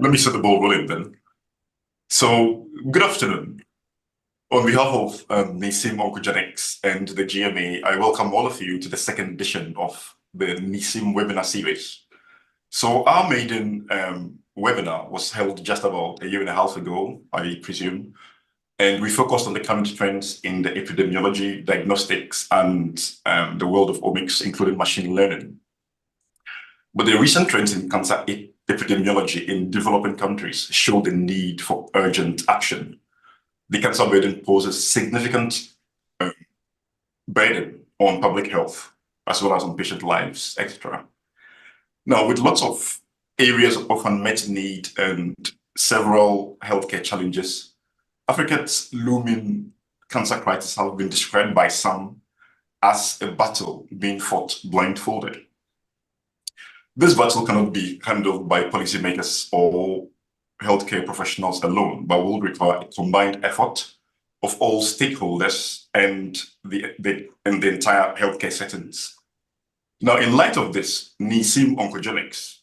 Let me set the ball rolling then. So, good afternoon. On behalf of Neesim OncoGenix and the GMA, I welcome all of you to the second edition of the Neesim webinar series. So, our maiden webinar was held just about a year and a half ago, I presume, and we focused on the current trends in the epidemiology, diagnostics, and the world of omics, including machine learning. But the recent trends in cancer epidemiology in developing countries show the need for urgent action. The cancer burden poses significant burden on public health, as well as on patient lives, etc. Now, with lots of areas of unmet need and several healthcare challenges, Africa's looming cancer crisis has been described by some as a battle being fought blindfolded. This battle cannot be handled by policymakers or healthcare professionals alone, but will require a combined effort of all stakeholders and the entire healthcare settings. Now, in light of this, Neesim OncoGenix,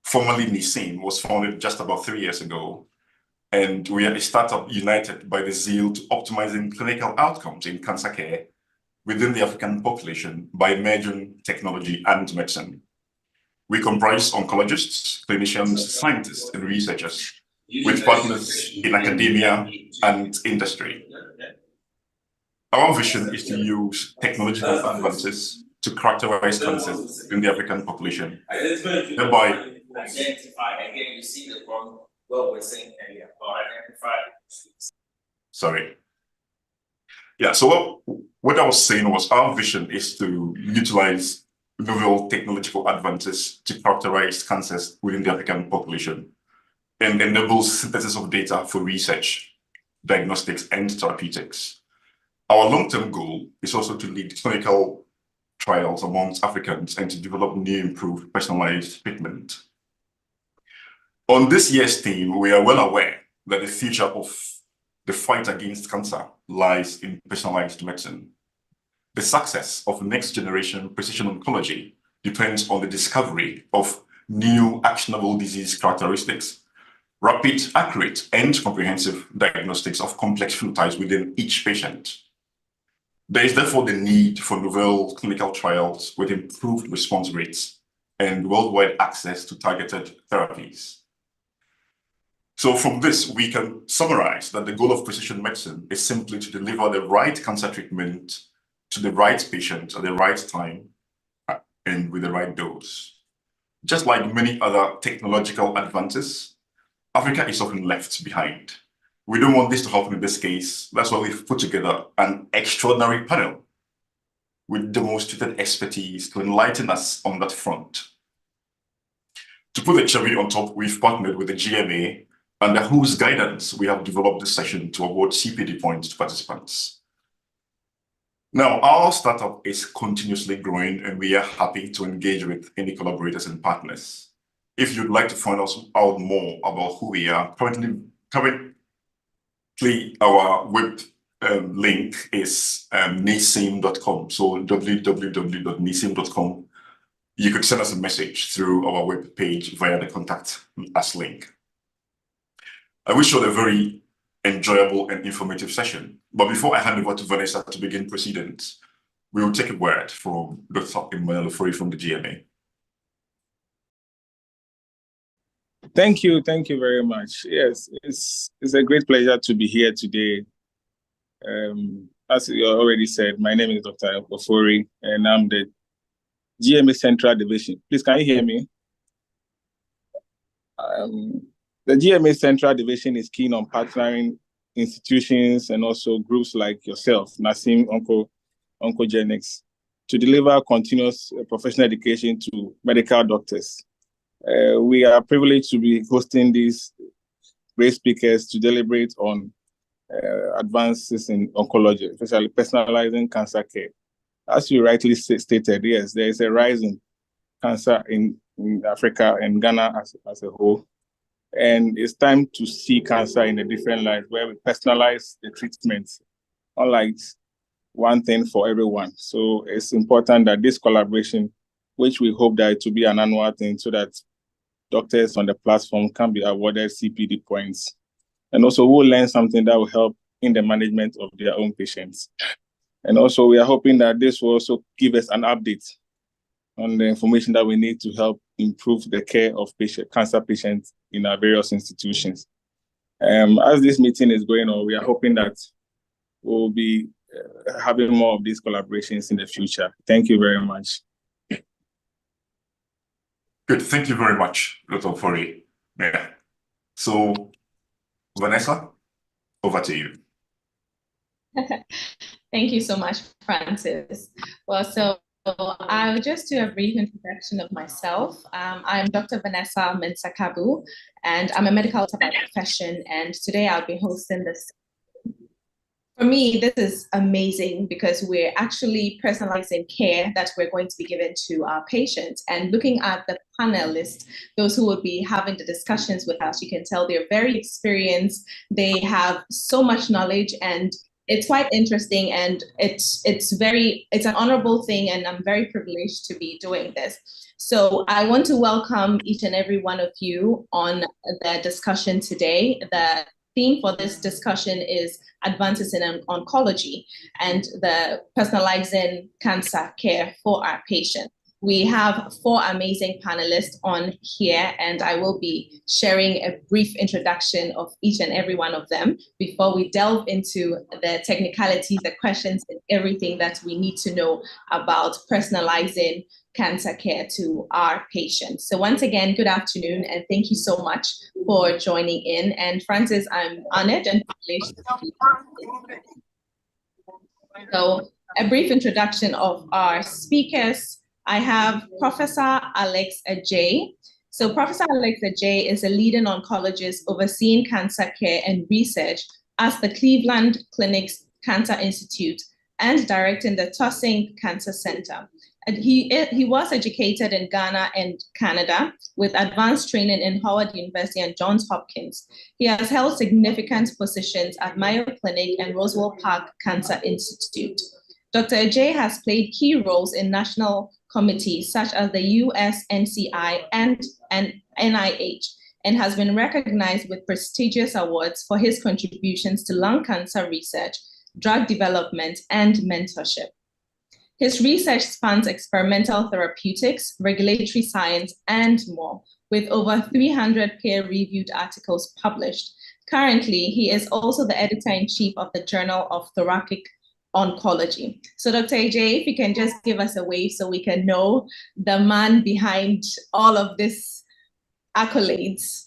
formerly Neesim, was founded just about 3 years ago, and we are a startup united by the zeal to optimizing clinical outcomes in cancer care within the African population by merging technology and medicine. We comprise oncologists, clinicians, scientists, and researchers with partners in academia and industry. Our vision is to use technological advances to characterize cancers in the African population, thereby identify, again, you see the from what we're saying earlier, or identify. Sorry. Yeah, so what I was saying was our vision is to utilize novel technological advances to characterize cancers within the African population and enable synthesis of data for research, diagnostics, and therapeutics. Our long-term goal is also to lead clinical trials amongst Africans and to develop new improved personalized treatment. On this year's theme, we are well aware that the future of the fight against cancer lies in personalized medicine. The success of next-generation precision oncology depends on the discovery of new actionable disease characteristics, rapid, accurate, and comprehensive diagnostics of complex phenotypes within each patient. There is therefore the need for novel clinical trials with improved response rates and worldwide access to targeted therapies. So from this, we can summarize that the goal of precision medicine is simply to deliver the right cancer treatment to the right patient at the right time and with the right dose. Just like many other technological advances, Africa is often left behind. We don't want this to happen in this case. That's why we've put together an extraordinary panel with demonstrated expertise to enlighten us on that front. To put the cherry on top, we've partnered with the GMA, under whose guidance we have developed this session to award CPD points to participants. Now, our startup is continuously growing and we are happy to engage with any collaborators and partners. If you'd like to find out more about who we are, currently our web link is neesim.com. So www.neesim.com. You could send us a message through our web page via the contact us link. I wish you all a very enjoyable and informative session. But before I hand over to Vanessa to begin proceedings, we will take a word from Dr. Emmanuel Ofori from the GMA. Thank you very much. Yes, it's a great pleasure to be here today. As you already said, my name is Dr. Ofori, and I'm the GMA Central Division. Please, can you hear me? The GMA Central Division is keen on partnering institutions and also groups like yourself, Neesim OncoGenix, to deliver continuous professional education to medical doctors. We are privileged to be hosting these great speakers to deliberate on advances in oncology, especially personalizing cancer care. As you rightly stated, yes, there is a rise in cancer in Africa and Ghana as a whole. And it's time to see cancer in a different light where we personalize the treatment, unlike one thing for everyone. So it's important that this collaboration, which we hope that it will be an annual thing, so that doctors on the platform can be awarded CPD points. And also we'll learn something that will help in the management of their own patients. And also we are hoping that this will also give us an update on the information that we need to help improve the care of cancer patients in our various institutions. As this meeting is going on, we are hoping that we'll be having more of these collaborations in the future. Thank you very much. Good. Thank you very much, Dr. Fori. Yeah. So, Vanessa, over to you. Thank you so much, Francis. Well, so I'll just do a brief introduction of myself. I'm Dr. Vanessa Mensah-Kabu, and I'm a medical doctor by profession, and today I'll be hosting this. For me, this is amazing because we're actually personalizing care that we're going to be giving to our patients. And looking at the panelists, those who will be having the discussions with us, you can tell they're very experienced, they have so much knowledge, and it's quite interesting, and it's an honorable thing, and I'm very privileged to be doing this. So I want to welcome each and every one of you on the discussion today. The theme for this discussion is advances in oncology and the personalizing cancer care for our patients. We have 4 amazing panelists on here, and I will be sharing a brief introduction of each and every one of them before we delve into the technicalities, the questions, and everything that we need to know about personalizing cancer care to our patients. So once again, good afternoon, and thank you so much for joining in. And Francis, I'm honored and privileged to be here. So a brief introduction of our speakers. I have Professor Alex Adjei. So Professor Alex Adjei is a leading oncologist overseeing cancer care and research at the Cleveland Clinic's Cancer Institute and directing the Tossing Cancer Center. And he was educated in Ghana and Canada with advanced training in Howard University and Johns Hopkins. He has held significant positions at Mayo Clinic and Roswell Park Cancer Institute. Dr. Adjei has played key roles in national committees such as the US NCI and NIH, and has been recognized with prestigious awards for his contributions to lung cancer research, drug development, and mentorship. His research spans experimental therapeutics, regulatory science, and more, with over 300 peer-reviewed articles published. Currently, he is also the editor-in-chief of the Journal of Thoracic Oncology. So Dr. Adjei, if you can just give us a wave so we can know the man behind all of this accolades.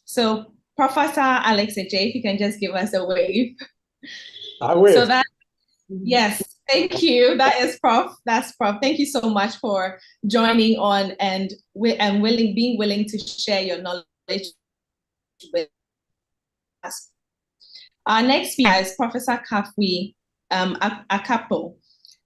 So Professor Alex Adjei, if you can just give us a wave. I will. So that, yes, thank you. That is Prof. That's Prof. Thank you so much for joining on and being willing to share your knowledge with us. Our next speaker is Professor Kafui Akapo.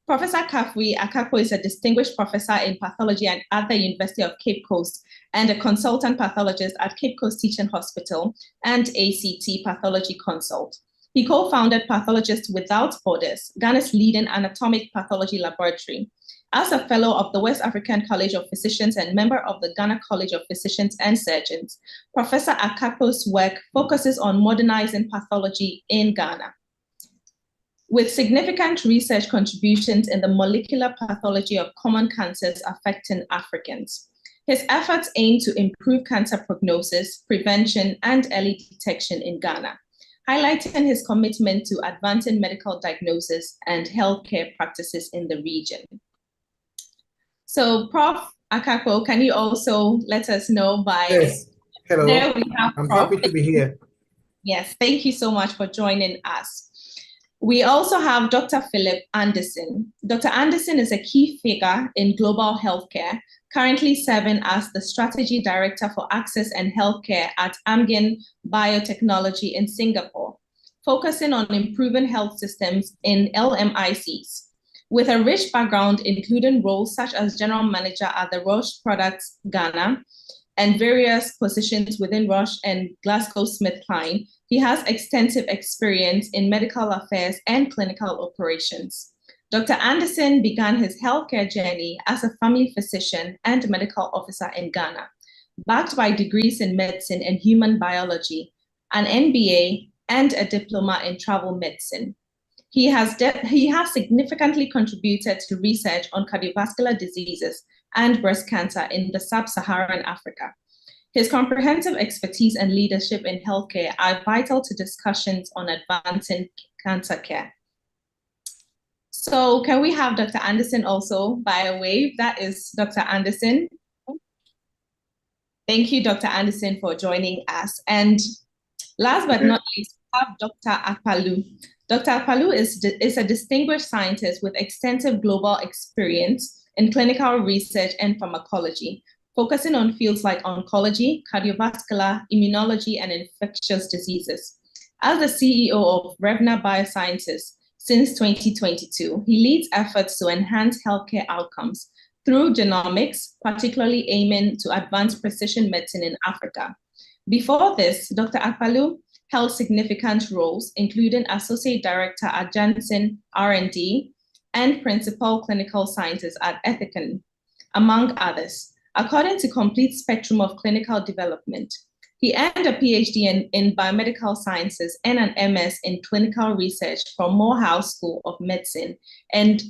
Professor Kafui Akapo is a distinguished professor in pathology at the University of Cape Coast and a consultant pathologist at Cape Coast Teaching Hospital and ACT Pathology Consult. He co-founded Pathologists Without Borders, Ghana's leading anatomic pathology laboratory. As a fellow of the West African College of Physicians and member of the Ghana College of Physicians and Surgeons, Professor Akapo's work focuses on modernizing pathology in Ghana. With significant research contributions in the molecular pathology of common cancers affecting Africans. His efforts aim to improve cancer prognosis, prevention, and early detection in Ghana, highlighting his commitment to advancing medical diagnosis and healthcare practices in the region. So Prof. Akapo, can you also let us know by... Yes. Hello, there we have I'm Prof. happy to be here. Yes, thank you so much for joining us. We also have Dr. Philip Anderson. Dr. Anderson is a key figure in global healthcare, currently serving as the Strategy Director for Access and Healthcare at Amgen Biotechnology in Singapore, focusing on improving health systems in LMICs. With a rich background, including roles such as General Manager at the Roche Products Ghana and various positions within Roche and GlaxoSmithKline, he has extensive experience in medical affairs and clinical operations. Dr. Anderson began his healthcare journey as a family physician and medical officer in Ghana, backed by degrees in medicine and human biology, an MBA, and a diploma in travel medicine. He has significantly contributed to research on cardiovascular diseases and breast cancer in the sub-Saharan Africa. His comprehensive expertise and leadership in healthcare are vital to discussions on advancing cancer care. So can we have Dr. Anderson also by a wave? That is Dr. Anderson. Thank you, Dr. Anderson, for joining us. And last but not least, we have Dr. Akpalu. Dr. Akpalu is a distinguished scientist with extensive global experience in clinical research and pharmacology, focusing on fields like oncology, cardiovascular, immunology, and infectious diseases. As the CEO of Revna Biosciences since 2022, he leads efforts to enhance healthcare outcomes through genomics, particularly aiming to advance precision medicine in Africa. Before this, Dr. Akpalu held significant roles, including Associate Director at Janssen R&D and Principal Clinical Scientist at Ethicon, among others. According to Complete Spectrum of Clinical Development, he earned a PhD in Biomedical Sciences and an MS in Clinical Research from Morehouse School of Medicine and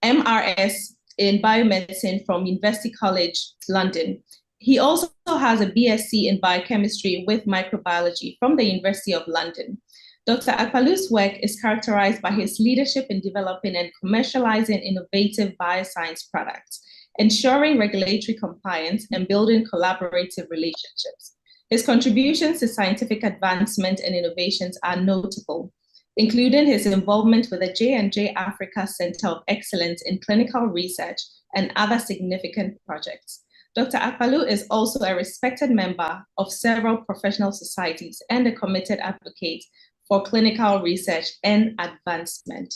MRS in Biomedicine from University College London. He also has a BSc in Biochemistry with Microbiology from the University of London. Dr. Akpalu's work is characterized by his leadership in developing and commercializing innovative bioscience products, ensuring regulatory compliance, and building collaborative relationships. His contributions to scientific advancement and innovations are notable, including his involvement with the J&J Africa Center of Excellence in Clinical Research and other significant projects. Dr. Akpalu is also a respected member of several professional societies and a committed advocate for clinical research and advancement.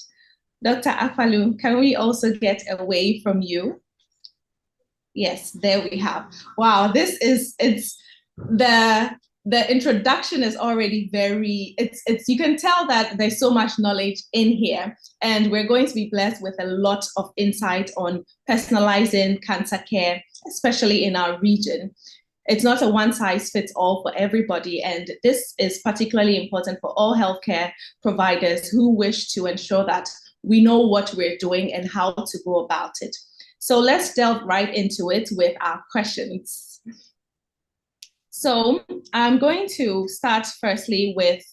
Dr. Akpalu, can we also get a wave from you? Yes, there we have. Wow, the introduction is already you can tell that there's so much knowledge in here, and we're going to be blessed with a lot of insight on personalizing cancer care, especially in our region. It's not a one size fits all for everybody, and this is particularly important for all healthcare providers who wish to ensure that we know what we're doing and how to go about it. So let's delve right into it with our questions. So I'm going to start firstly with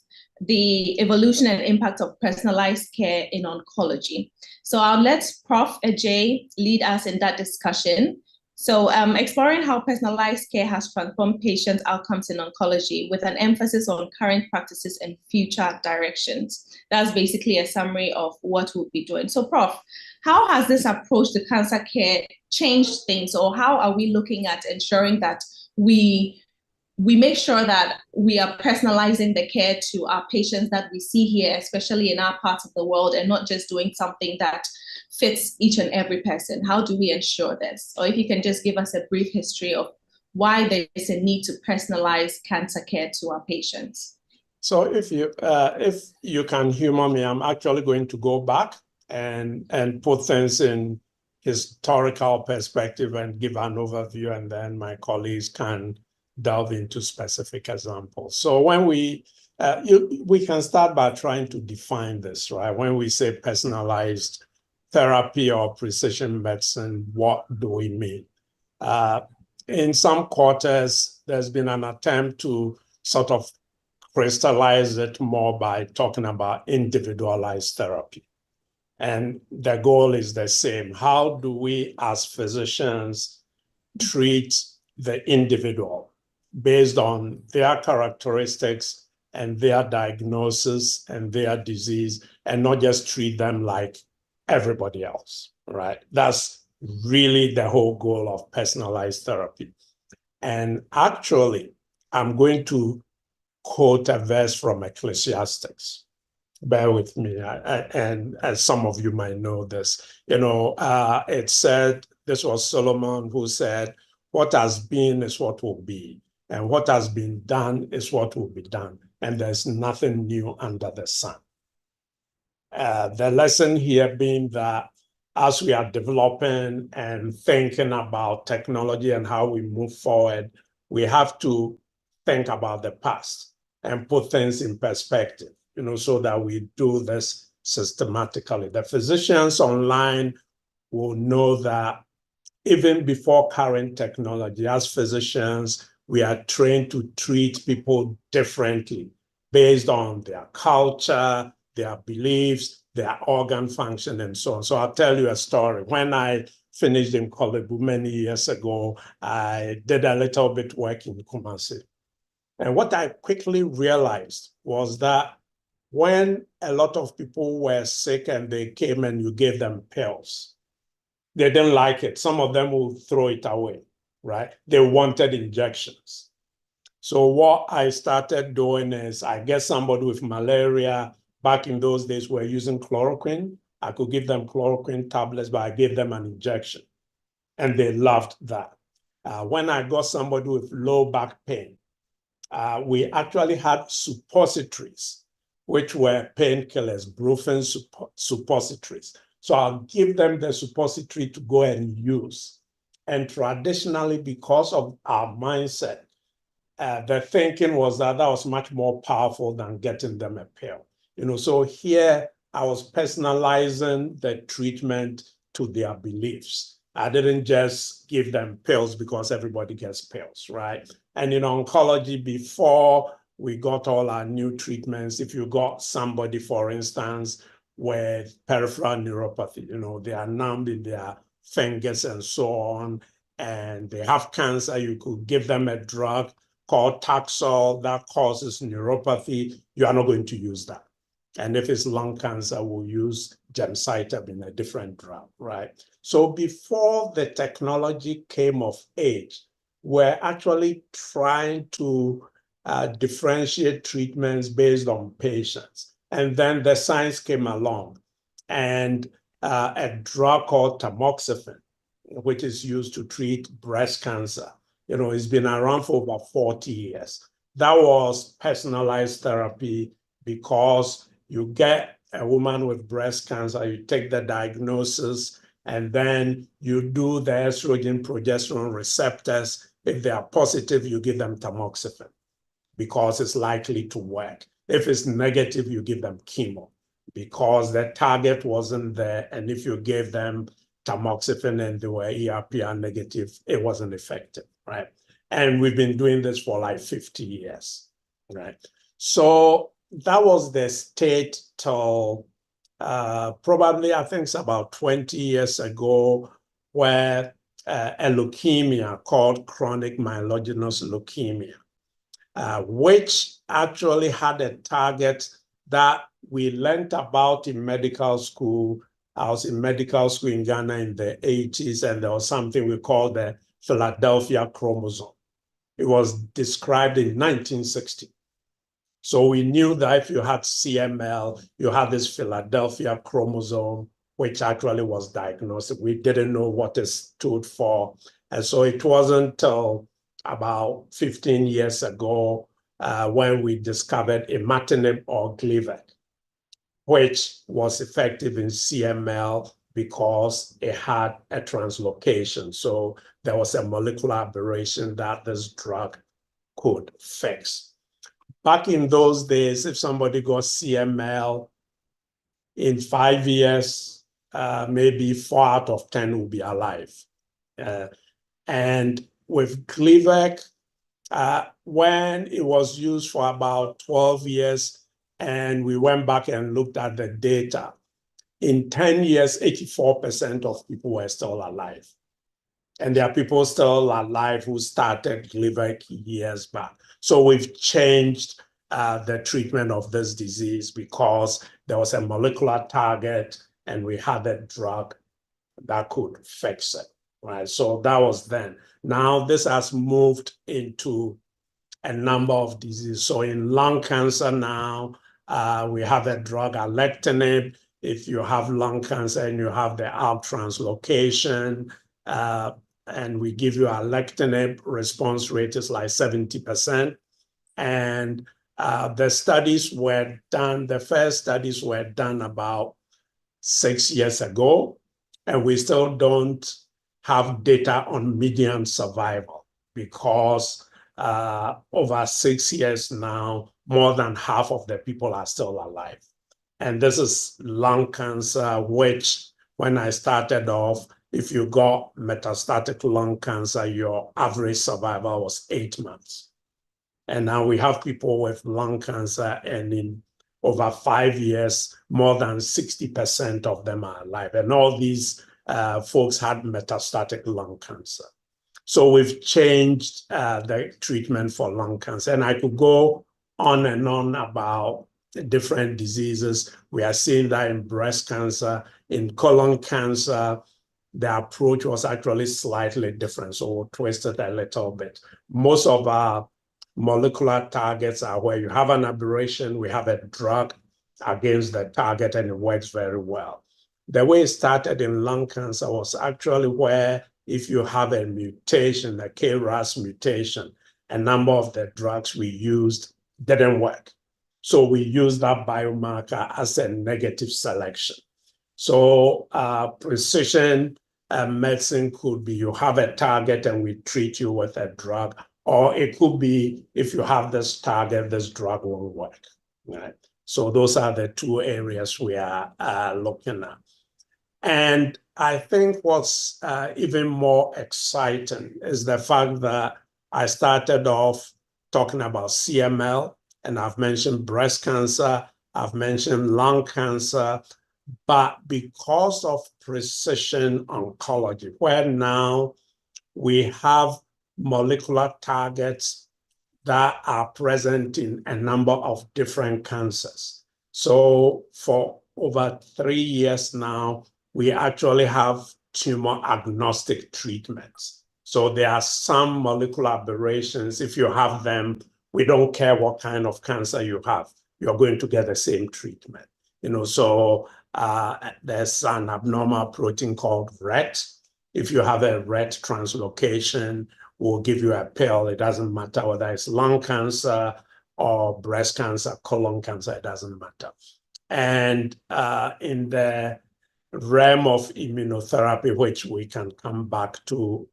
the evolution and impact of personalized care in oncology. So I'll let Prof. Ajay lead us in that discussion. So exploring how personalized care has transformed patient outcomes in oncology with an emphasis on current practices and future directions. That's basically a summary of what we'll be doing. So Prof, how has this approach to cancer care changed things, or how are we looking at ensuring that we make sure that we are personalizing the care to our patients that we see here, especially in our parts of the world, and not just doing something that fits each and every person? How do we ensure this? Or if you can just give us a brief history of why there is a need to personalize cancer care to our patients. So if you can humor me, I'm actually going to go back and put things in historical perspective and give an overview, and then my colleagues can delve into specific examples. So when we can start by trying to define this, right? When we say personalized therapy or precision medicine, what do we mean? In some quarters, there's been an attempt to sort of crystallize it more by talking about individualized therapy. And the goal is the same. How do we as physicians treat the individual based on their characteristics and their diagnosis and their disease, and not just treat them like everybody else, right? That's really the whole goal of personalized therapy. And actually, I'm going to quote a verse from Ecclesiastes. Bear with me, and as some of you might know this, it said, this was Solomon who said, what has been is what will be, and what has been done is what will be done, and there's nothing new under the sun. The lesson here being that as we are developing and thinking about technology and how we move forward, we have to think about the past and put things in perspective, so that we do this systematically. The physicians online will know that even before current technology, as physicians, we are trained to treat people differently based on their culture, their beliefs, their organ function, and so on. So I'll tell you a story. When I finished in Kolebu many years ago, I did a little bit work in Kumasi. And what I quickly realized was that when a lot of people were sick and they came and you gave them pills, they didn't like it. Some of them will throw it away, right? They wanted injections. So what I started doing is I get somebody with malaria. Back in those days, we're using chloroquine. I could give them chloroquine tablets, but I gave them an injection. And they loved that. When I got somebody with low back pain, we actually had suppositories, which were painkillers, Brufen suppositories. So I'll give them the suppository to go and use. And traditionally, because of our mindset, the thinking was that that was much more powerful than getting them a pill. So here I was personalizing the treatment to their beliefs. I didn't just give them pills because everybody gets pills, right? And in oncology, before we got all our new treatments, if you got somebody, for instance, with peripheral neuropathy, they are numbed in their fingers and so on, and they have cancer, you could give them a drug called Taxol that causes neuropathy. You are not going to use that. And if it's lung cancer, we'll use gemcitabine, a different drug, right? So before the technology came of age, we're actually trying to differentiate treatments based on patients. And then the science came along, and a drug called tamoxifen, which is used to treat breast cancer, it's been around for over 40 years. That was personalized therapy because you get a woman with breast cancer, you take the diagnosis, and then you do the estrogen progesterone receptors. If they are positive, you give them tamoxifen because it's likely to work. If it's negative, you give them chemo because the target wasn't there. And if you gave them tamoxifen and they were ERPR negative, it wasn't effective, right? And we've been doing this for like 50 years, right? So that was the state till probably, I think it's about 20 years ago, where a leukemia called chronic myelogenous leukemia, which actually had a target that we learned about in medical school. I was in medical school in Ghana in the 80s, and there was something we called the Philadelphia chromosome. It was described in 1960. So we knew that if you had CML, you had this Philadelphia chromosome, which actually was diagnosed. We didn't know what it stood for. And so it wasn't until about 15 years ago when we discovered imatinib or Gleevec, which was effective in CML because it had a translocation. So there was a molecular aberration that this drug could fix. Back in those days, if somebody got CML, in 5 years, maybe 4 out of 10 will be alive. And with Gleevec, when it was used for about 12 years, and we went back and looked at the data, in 10 years, 84% of people were still alive. And there are people still alive who started Gleevec years back. So we've changed the treatment of this disease because there was a molecular target and we had a drug that could fix it, right? So that was then. Now this has moved into a number of diseases. So in lung cancer now, we have a drug, alectinib. If you have lung cancer and you have the ALK translocation, and we give you alectinib, response rate is like 70%. And the studies were done, the first studies were done about 6 years ago, and we still don't have data on median survival because over 6 years now, more than half of the people are still alive. And this is lung cancer, which when I started off, if you got metastatic lung cancer, your average survival was 8 months. And now we have people with lung cancer, and in over 5 years, more than 60% of them are alive. And all these folks had metastatic lung cancer. So we've changed the treatment for lung cancer. And I could go on and on about different diseases. We are seeing that in breast cancer, in colon cancer, the approach was actually slightly different. So we'll twist it a little bit. Most of our molecular targets are where you have an aberration, we have a drug against the target, and it works very well. The way it started in lung cancer was actually where if you have a mutation, a KRAS mutation, a number of the drugs we used didn't work. So we used that biomarker as a negative selection. So precision medicine could be you have a target and we treat you with a drug, or it could be if you have this target, this drug won't work. Right? So those are the two areas we are looking at. And I think what's even more exciting is the fact that I started off talking about CML, and I've mentioned breast cancer, I've mentioned lung cancer, but because of precision oncology, where now we have molecular targets that are present in a number of different cancers. So for over 3 years now, we actually have tumor agnostic treatments. So there are some molecular aberrations. If you have them, we don't care what kind of cancer you have, you're going to get the same treatment. So there's an abnormal protein called RET. If you have a RET translocation, we'll give you a pill. It doesn't matter whether it's lung cancer or breast cancer, colon cancer, it doesn't matter. And in the realm of immunotherapy, which we can come back to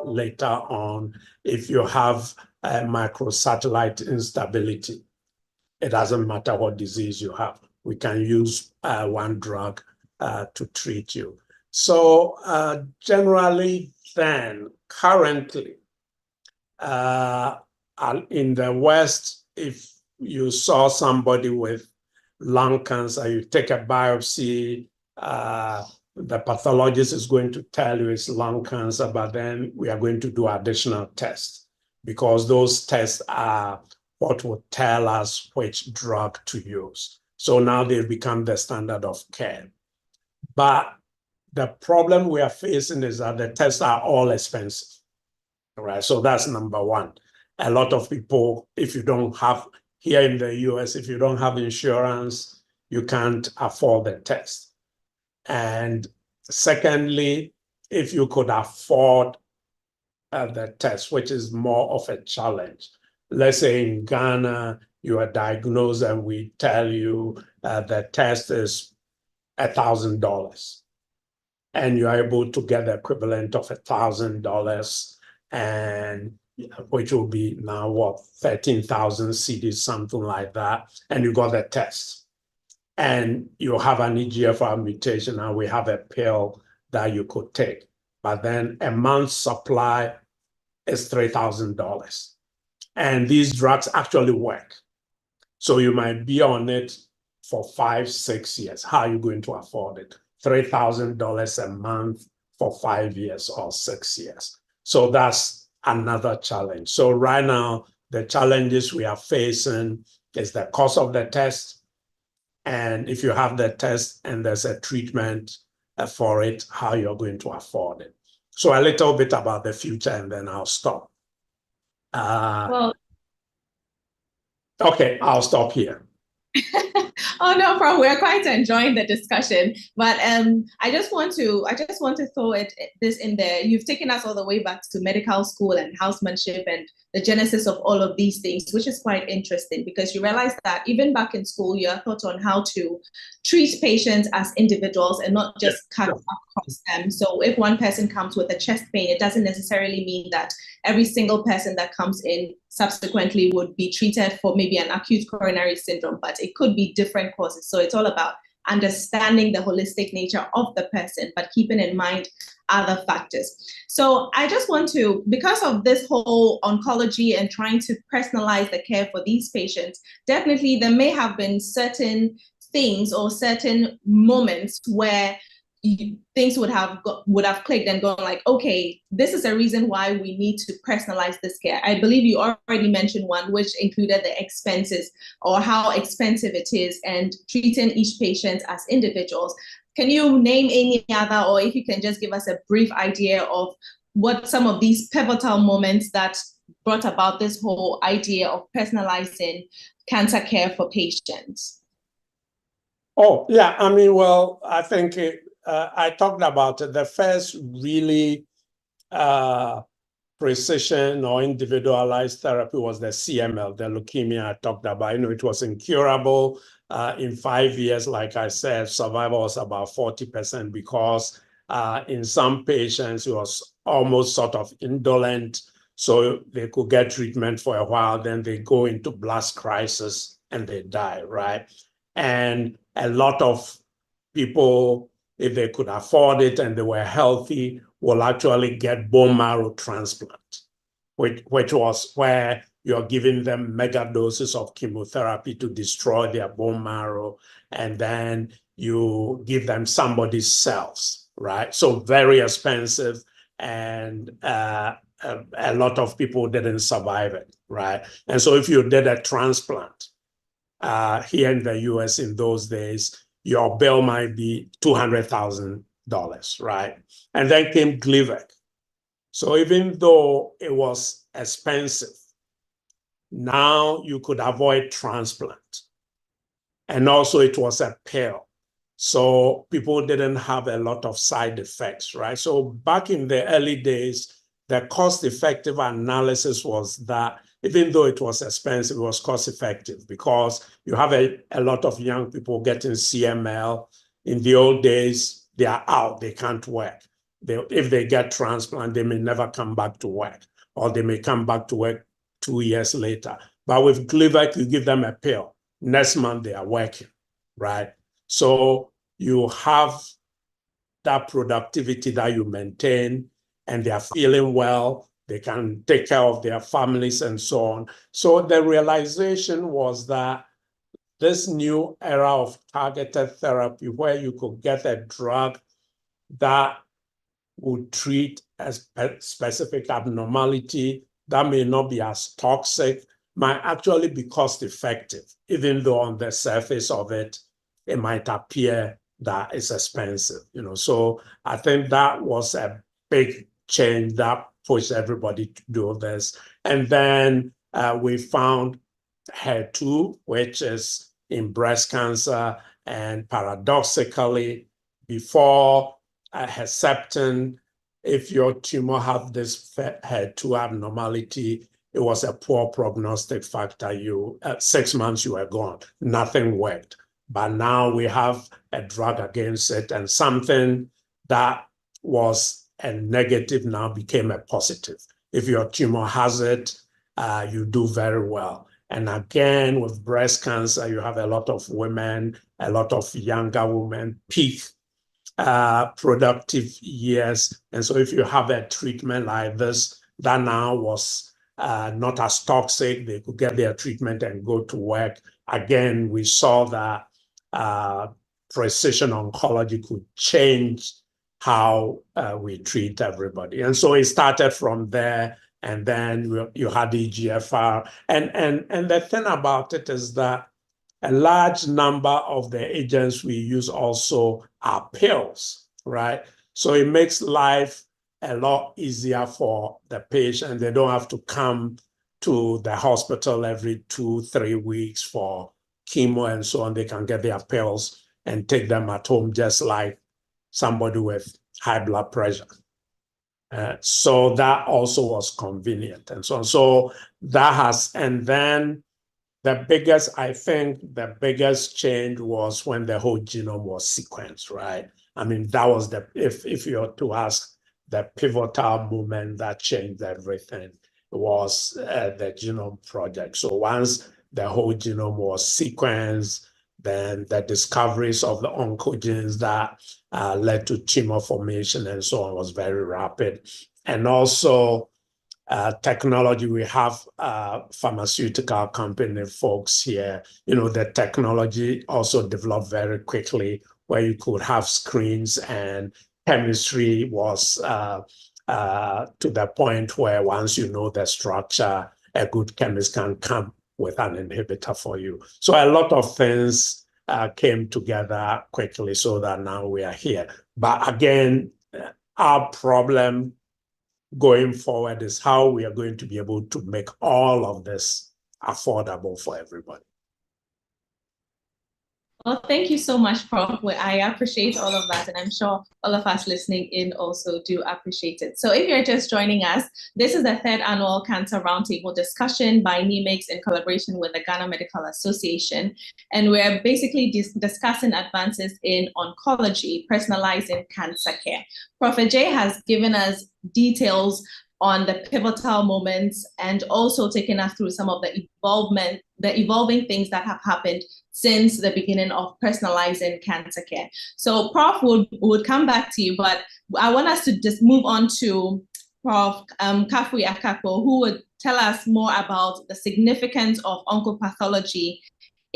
later on, if you have microsatellite instability, it doesn't matter what disease you have. We can use one drug to treat you. So generally then, currently, in the West, if you saw somebody with lung cancer, you take a biopsy, the pathologist is going to tell you it's lung cancer, but then we are going to do additional tests because those tests are what will tell us which drug to use. So now they've become the standard of care. But the problem we are facing is that the tests are all expensive, right? So that's number one. A lot of people, if you don't have, here in the US, if you don't have insurance, you can't afford the test. And secondly, if you could afford the test, which is more of a challenge. Let's say in Ghana, you are diagnosed and we tell you the test is $1,000. And you're able to get the equivalent of $1,000, and which will be now what, 13,000 cedis, something like that. And you got the test. And you have an EGFR mutation, and we have a pill that you could take. But then a month's supply is $3,000. And these drugs actually work. So you might be on it for 5, 6 years. How are you going to afford it? $3,000 a month for 5 years or 6 years. So that's another challenge. So right now, the challenges we are facing is the cost of the test. And if you have the test and there's a treatment for it, how you're going to afford it. So a little bit about the future, and then I'll stop. Okay, I'll stop here. Oh, no problem. We're quite enjoying the discussion, but I just want to throw this in there. You've taken us all the way back to medical school and housemanship and the genesis of all of these things, which is quite interesting because you realize that even back in school, you are taught on how to treat patients as individuals and not just cut across them. So if one person comes with a chest pain, it doesn't necessarily mean that every single person that comes in subsequently would be treated for maybe an acute coronary syndrome, but it could be different causes. So it's all about understanding the holistic nature of the person, but keeping in mind other factors. So I just want to, because of this whole oncology and trying to personalize the care for these patients, definitely there may have been certain things or certain moments where things would have clicked and gone like, okay, this is a reason why we need to personalize this care. I believe you already mentioned one, which included the expenses or how expensive it is and treating each patient as individuals. Can you name any other, or if you can just give us a brief idea of what some of these pivotal moments that brought about this whole idea of personalizing cancer care for patients? Oh, yeah. I mean, well, I think I talked about it. The first really precision or individualized therapy was the CML, the leukemia I talked about. It was incurable. In 5 years, like I said, survival was about 40% because in some patients, it was almost sort of indolent. So they could get treatment for a while, then they go into blast crisis and they die, right? And a lot of people, if they could afford it and they were healthy, will actually get bone marrow transplant, which was where you're giving them mega doses of chemotherapy to destroy their bone marrow, and then you give them somebody's cells, right? So very expensive, and a lot of people didn't survive it, right? And so if you did a transplant, here in the US in those days, your bill might be $200,000, right? And then came Gleevec. So even though it was expensive, now you could avoid transplant. And also it was a pill. So people didn't have a lot of side effects, right? So back in the early days, the cost-effective analysis was that even though it was expensive, it was cost-effective because you have a lot of young people getting CML. In the old days, they are out, they can't work. If they get transplant, they may never come back to work, or they may come back to work 2 years later. But with Gleevec, you give them a pill. Next month, they are working, right? So you have that productivity that you maintain, and they are feeling well. They can take care of their families and so on. So the realization was that this new era of targeted therapy, where you could get a drug that would treat a specific abnormality that may not be as toxic, might actually be cost effective, even though on the surface of it, it might appear that it's expensive. So I think that was a big change that pushed everybody to do this. And then we found HER2, which is in breast cancer, and paradoxically, before Herceptin, if your tumor had this HER2 abnormality, it was a poor prognostic factor. 6 months, you were gone. Nothing worked. But now we have a drug against it, and something that was a negative now became a positive. If your tumor has it, you do very well. And again, with breast cancer, you have a lot of women, a lot of younger women, peak productive years. And so if you have a treatment like this, that now was not as toxic, they could get their treatment and go to work. Again, we saw that precision oncology could change how we treat everybody. And so it started from there. And then you had EGFR. And the thing about it is that a large number of the agents we use also are pills, right? So it makes life a lot easier for the patient. They don't have to come to the hospital every 2-3 weeks for chemo and so on. They can get their pills and take them at home, just like somebody with high blood pressure. So that also was convenient and so on. So that has, and then I think the biggest change was when the whole genome was sequenced, right? I mean, that was if you were to ask, the pivotal moment that changed everything was the Genome Project. So once the whole genome was sequenced, then the discoveries of the oncogenes that led to tumor formation and so on was very rapid. And also technology, we have pharmaceutical company folks here. The technology also developed very quickly, where you could have screens, and chemistry was to the point where once you know the structure, a good chemist can come with an inhibitor for you. So a lot of things came together quickly so that now we are here. But again, our problem going forward is how we are going to be able to make all of this affordable for everybody. Well, thank you so much, Prof. I appreciate all of that, and I'm sure all of us listening in also do appreciate it. So if you're just joining us, this is the third annual Cancer Roundtable discussion by NEMICS in collaboration with the Ghana Medical Association. And we're basically discussing advances in oncology, personalizing cancer care. Prof. Jay has given us details on the pivotal moments and also taken us through some of the evolving things that have happened since the beginning of personalizing cancer care. So Prof would come back to you, but I want us to just move on to Prof. Kafui Akakpo, who would tell us more about the significance of oncopathology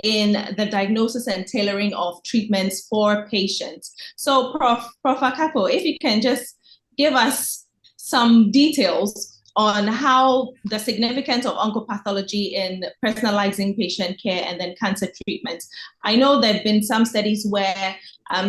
in the diagnosis and tailoring of treatments for patients. So Prof. Akakpo, if you can just give us some details on how the significance of oncopathology in personalizing patient care and then cancer treatments. I know there have been some studies where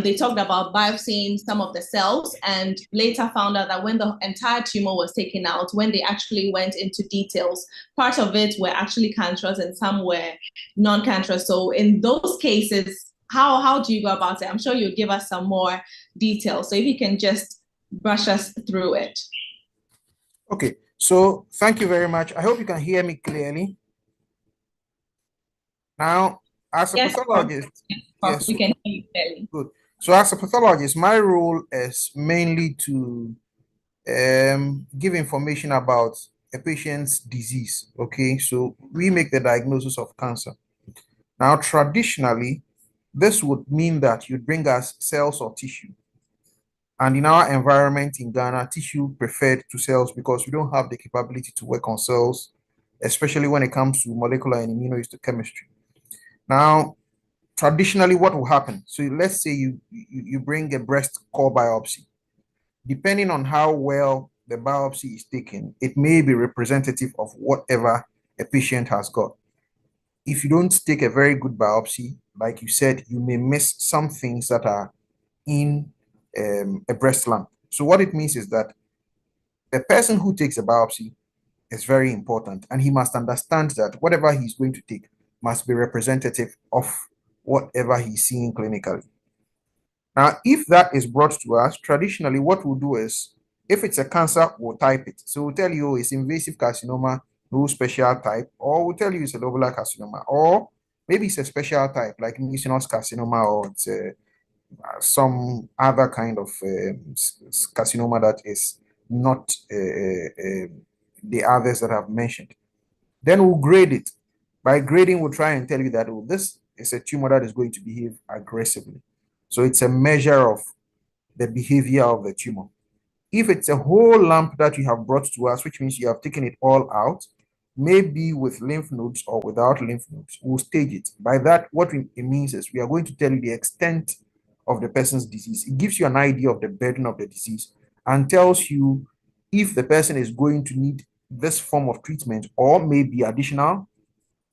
they talked about biopsying some of the cells and later found out that when the entire tumor was taken out, when they actually went into details, part of it were actually cancerous and some were non-cancerous. So in those cases, how do you go about it? I'm sure you'll give us some more details. So if you can just brush us through it. Okay, so thank you very much. I hope you can hear me clearly. Now, as a pathologist, yes, we can hear you clearly. Good. So as a pathologist, my role is mainly to give information about a patient's disease. Okay, so we make the diagnosis of cancer. Now, traditionally, this would mean that you'd bring us cells or tissue. And in our environment in Ghana, tissue preferred to cells because we don't have the capability to work on cells, especially when it comes to molecular and immunohistochemistry. Now, traditionally, what will happen? So let's say you bring a breast core biopsy. Depending on how well the biopsy is taken, it may be representative of whatever a patient has got. If you don't take a very good biopsy, like you said, you may miss some things that are in a breast lump. So what it means is that the person who takes a biopsy is very important, and he must understand that whatever he's going to take must be representative of whatever he's seeing clinically. Now, if that is brought to us, traditionally what we'll do is, if it's a cancer, we'll type it. So we'll tell you it's invasive carcinoma, no special type, or we'll tell you it's a lobular carcinoma, or maybe it's a special type like mucinous carcinoma, or it's some other kind of carcinoma that is not the others that I've mentioned. Then we'll grade it. By grading, we'll try and tell you that, oh, this is a tumor that is going to behave aggressively. So it's a measure of the behavior of the tumor. If it's a whole lump that you have brought to us, which means you have taken it all out, maybe with lymph nodes or without lymph nodes, we'll stage it. By that, what it means is we are going to tell you the extent of the person's disease. It gives you an idea of the burden of the disease and tells you if the person is going to need this form of treatment or maybe additional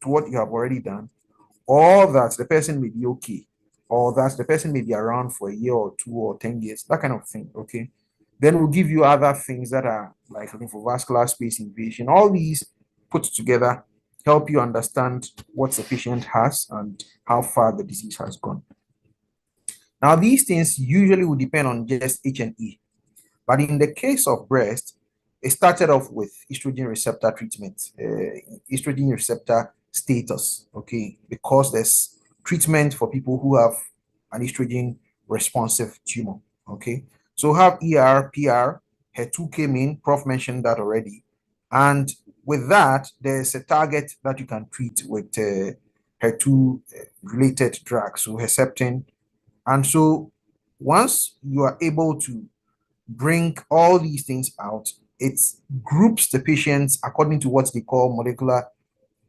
to what you have already done, or that the person may be okay, or that the person may be around for a year or 2 or 10 years, that kind of thing, okay? Then we'll give you other things that are like lymphovascular space invasion. All these put together help you understand what the patient has and how far the disease has gone. Now, these things usually will depend on just H&E. But in the case of breast, it started off with estrogen receptor treatment, estrogen receptor status, okay? Because there's treatment for people who have an estrogen responsive tumor. Okay, so have ER, PR, HER2 came in, Prof mentioned that already. And with that, there's a target that you can treat with HER2 related drugs, so Herceptin. And so once you are able to bring all these things out, it groups the patients according to what they call molecular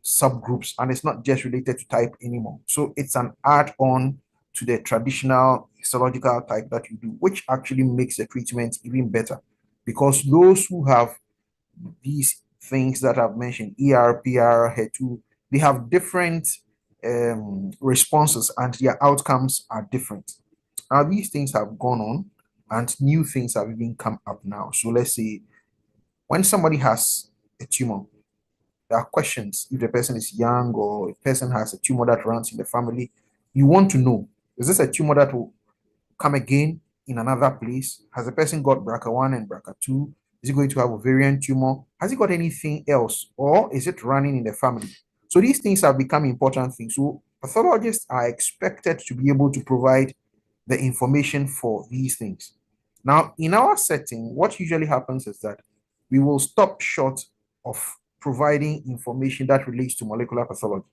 subgroups, and it's not just related to type anymore. So it's an add-on to the traditional histological type that you do, which actually makes the treatment even better, because those who have these things that I've mentioned, ER, PR, HER2, they have different responses and their outcomes are different. Now, these things have gone on and new things have even come up now. So let's say when somebody has a tumor, there are questions if the person is young or if the person has a tumor that runs in the family. You want to know, is this a tumor that will come again in another place? Has the person got BRCA1 and BRCA2? Is he going to have ovarian tumor? Has he got anything else? Or is it running in the family? So these things have become important things. So pathologists are expected to be able to provide the information for these things. Now, in our setting, what usually happens is that we will stop short of providing information that relates to molecular pathology.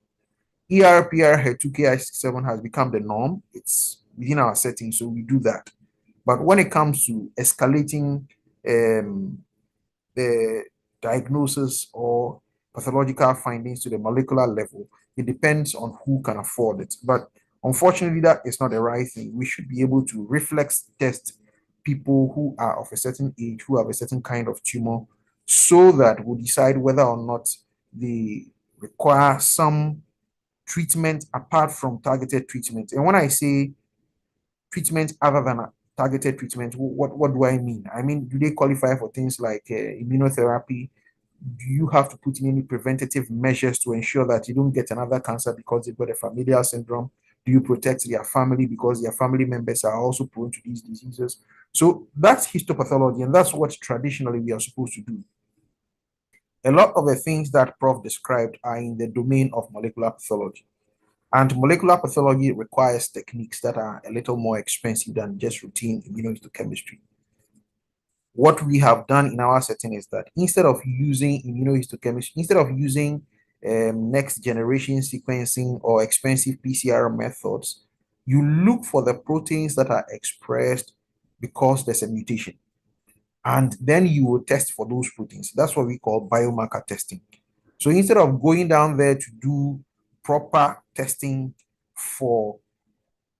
ERPR HER2KI67 has become the norm. It's within our setting, so we do that. But when it comes to escalating the diagnosis or pathological findings to the molecular level, it depends on who can afford it. But unfortunately, that is not the right thing. We should be able to reflex test people who are of a certain age, who have a certain kind of tumor, so that we'll decide whether or not they require some treatment apart from targeted treatment. And when I say treatment other than a targeted treatment, what do I mean? I mean, do they qualify for things like immunotherapy? Do you have to put in any preventative measures to ensure that you don't get another cancer because they've got a familial syndrome? Do you protect their family because their family members are also prone to these diseases? So that's histopathology, and that's what traditionally we are supposed to do. A lot of the things that Prof described are in the domain of molecular pathology. And molecular pathology requires techniques that are a little more expensive than just routine immunohistochemistry. What we have done in our setting is that instead of using immunohistochemistry, instead of using next generation sequencing or expensive PCR methods, you look for the proteins that are expressed because there's a mutation. And then you will test for those proteins. That's what we call biomarker testing. So instead of going down there to do proper testing for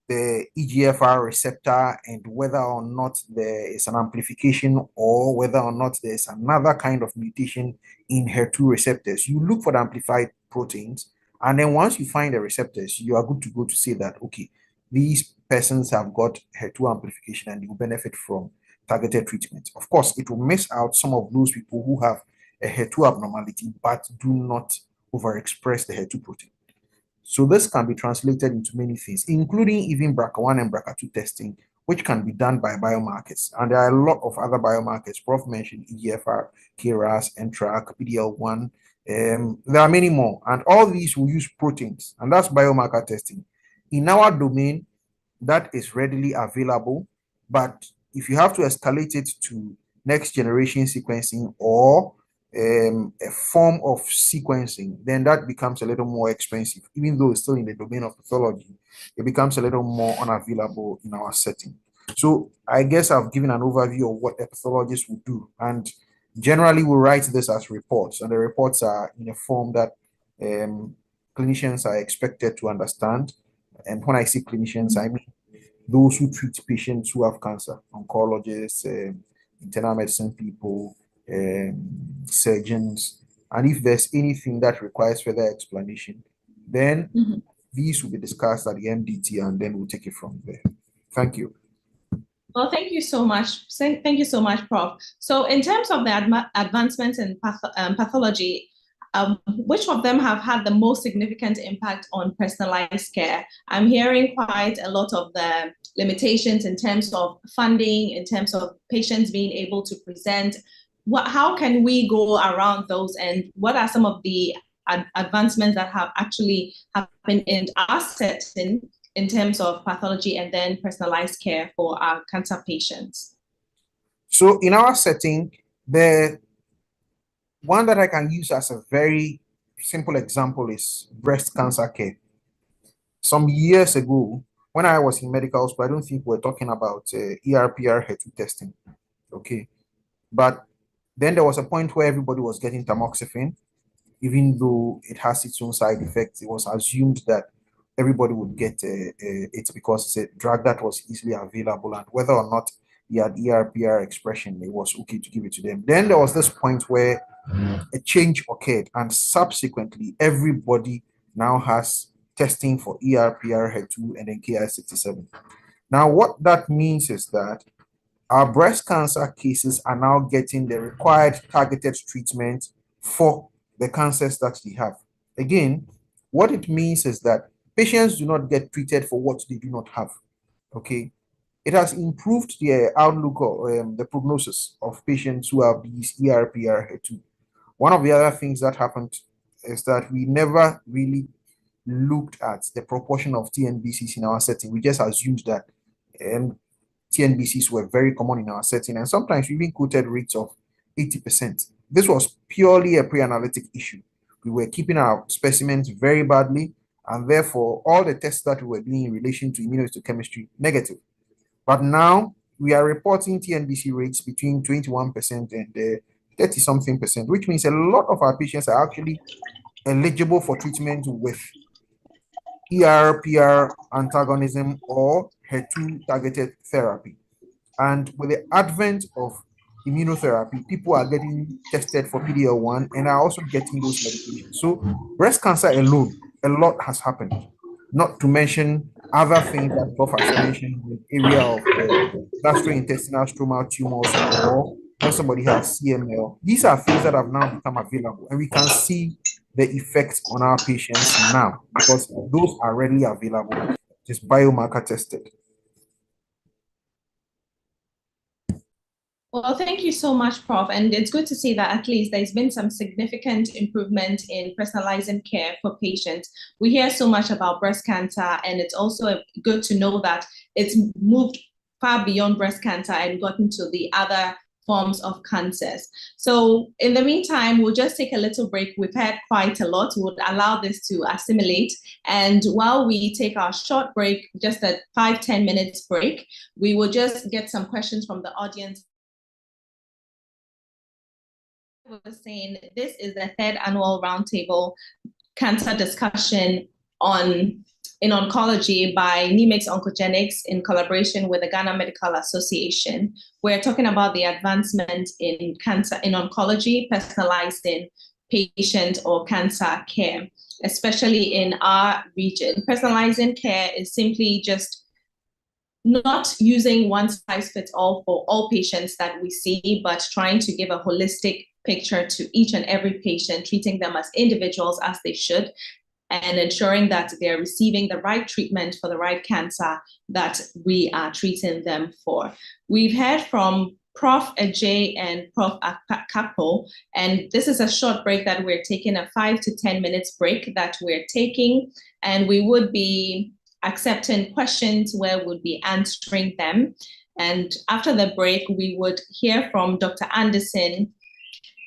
the EGFR receptor and whether or not there is an amplification or whether or not there's another kind of mutation in HER2 receptors, you look for the amplified proteins. And then once you find the receptors, you are good to go to say that, okay, these persons have got HER2 amplification and you will benefit from targeted treatment. Of course, it will miss out some of those people who have a HER2 abnormality but do not overexpress the HER2 protein. So this can be translated into many things, including even BRCA1 and BRCA2 testing, which can be done by biomarkers. And there are a lot of other biomarkers. Prof mentioned EGFR, KRAS, NTRK, PD-L1. There are many more. And all these will use proteins, and that's biomarker testing. In our domain, that is readily available. But if you have to escalate it to next generation sequencing or a form of sequencing, then that becomes a little more expensive. Even though it's still in the domain of pathology, it becomes a little more unavailable in our setting. So I guess I've given an overview of what a pathologist would do. And generally, we write this as reports, and the reports are in a form that clinicians are expected to understand. And when I say clinicians, I mean those who treat patients who have cancer, oncologists, internal medicine people, surgeons. And if there's anything that requires further explanation, then these will be discussed at the MDT and then we'll take it from there. Thank you. Well, thank you so much. Thank you so much, Prof. So in terms of the advancements in pathology, which of them have had the most significant impact on personalized care? I'm hearing quite a lot of the limitations in terms of funding, in terms of patients being able to present. How can we go around those, and what are some of the advancements that have actually happened in our setting in terms of pathology and then personalized care for our cancer patients? So in our setting, the one that I can use as a very simple example is breast cancer care. Some years ago, when I was in medical school, I don't think we're talking about ERPR HER2 testing, okay? But then there was a point where everybody was getting tamoxifen, even though it has its own side effects. It was assumed that everybody would get it because it's a drug that was easily available, and whether or not you had ERPR expression, it was okay to give it to them. Then there was this point where a change occurred, and subsequently everybody now has testing for ERPR HER2 and then Ki67. Now, what that means is that our breast cancer cases are now getting the required targeted treatment for the cancers that they have. Again, what it means is that patients do not get treated for what they do not have. Okay. It has improved the outlook of the prognosis of patients who have these ERPR HER2. One of the other things that happened is that we never really looked at the proportion of TNBCs in our setting. We just assumed that TNBCs were very common in our setting, and sometimes we even quoted rates of 80%. This was purely a pre-analytic issue. We were keeping our specimens very badly, and therefore all the tests that we were doing in relation to immunohistochemistry negative. But now we are reporting TNBC rates between 21% and 30-something percent, which means a lot of our patients are actually eligible for treatment with ERPR antagonism or HER2 targeted therapy. And with the advent of immunotherapy, people are getting tested for PD-L1 and are also getting those medications. So breast cancer alone, a lot has happened. Not to mention other things that Prof has mentioned in the area of gastrointestinal stromal tumors, or when somebody has CML. These are things that have now become available, and we can see the effects on our patients now because those are readily available, just biomarker tested. Well, thank you so much, Prof. And it's good to see that at least there's been some significant improvement in personalizing care for patients. We hear so much about breast cancer, and it's also good to know that it's moved far beyond breast cancer and gotten to the other forms of cancers. So in the meantime, we'll just take a little break. We've had quite a lot. We'll allow this to assimilate. And while we take our short break, just a 5-10 minutes break, we will just get some questions from the audience. I was saying this is the third annual roundtable cancer discussion in oncology by Neesim OncoGenix in collaboration with the Ghana Medical Association. We're talking about the advancement in cancer in oncology, personalizing patient or cancer care, especially in our region. Personalizing care is simply just not using one size fits all for all patients that we see, but trying to give a holistic picture to each and every patient, treating them as individuals as they should, and ensuring that they're receiving the right treatment for the right cancer that we are treating them for. We've heard from Prof. Ajay and Prof. Akapo, and this is a short break that we're taking, a 5 to 10 minutes break that we're taking, and we would be accepting questions where we'll be answering them. And after the break, we would hear from Dr. Anderson,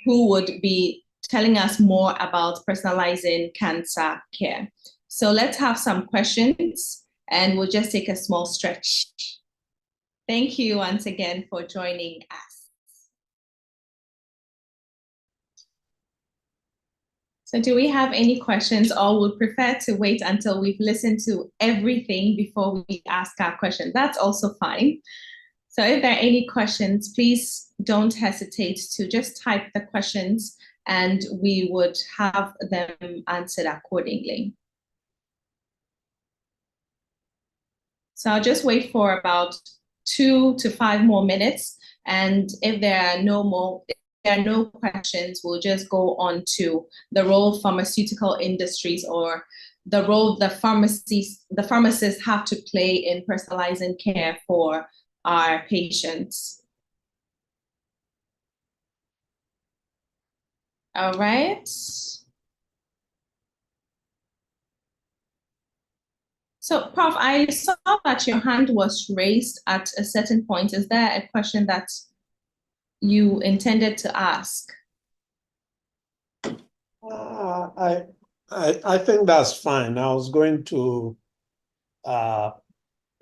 who would be telling us more about personalizing cancer care. So let's have some questions and we'll just take a small stretch. Thank you once again for joining us. So do we have any questions, or would prefer to wait until we've listened to everything before we ask our question? That's also fine. So if there are any questions, please don't hesitate to just type the questions and we would have them answered accordingly. So I'll just wait for about 2 to 5 more minutes. And if there are no questions, we'll just go on to the role of pharmaceutical industries, or the role the pharmacists have to play in personalizing care for our patients. All right. So, Prof, I saw that your hand was raised at a certain point. Is there a question that you intended to ask? I think that's fine. I was going to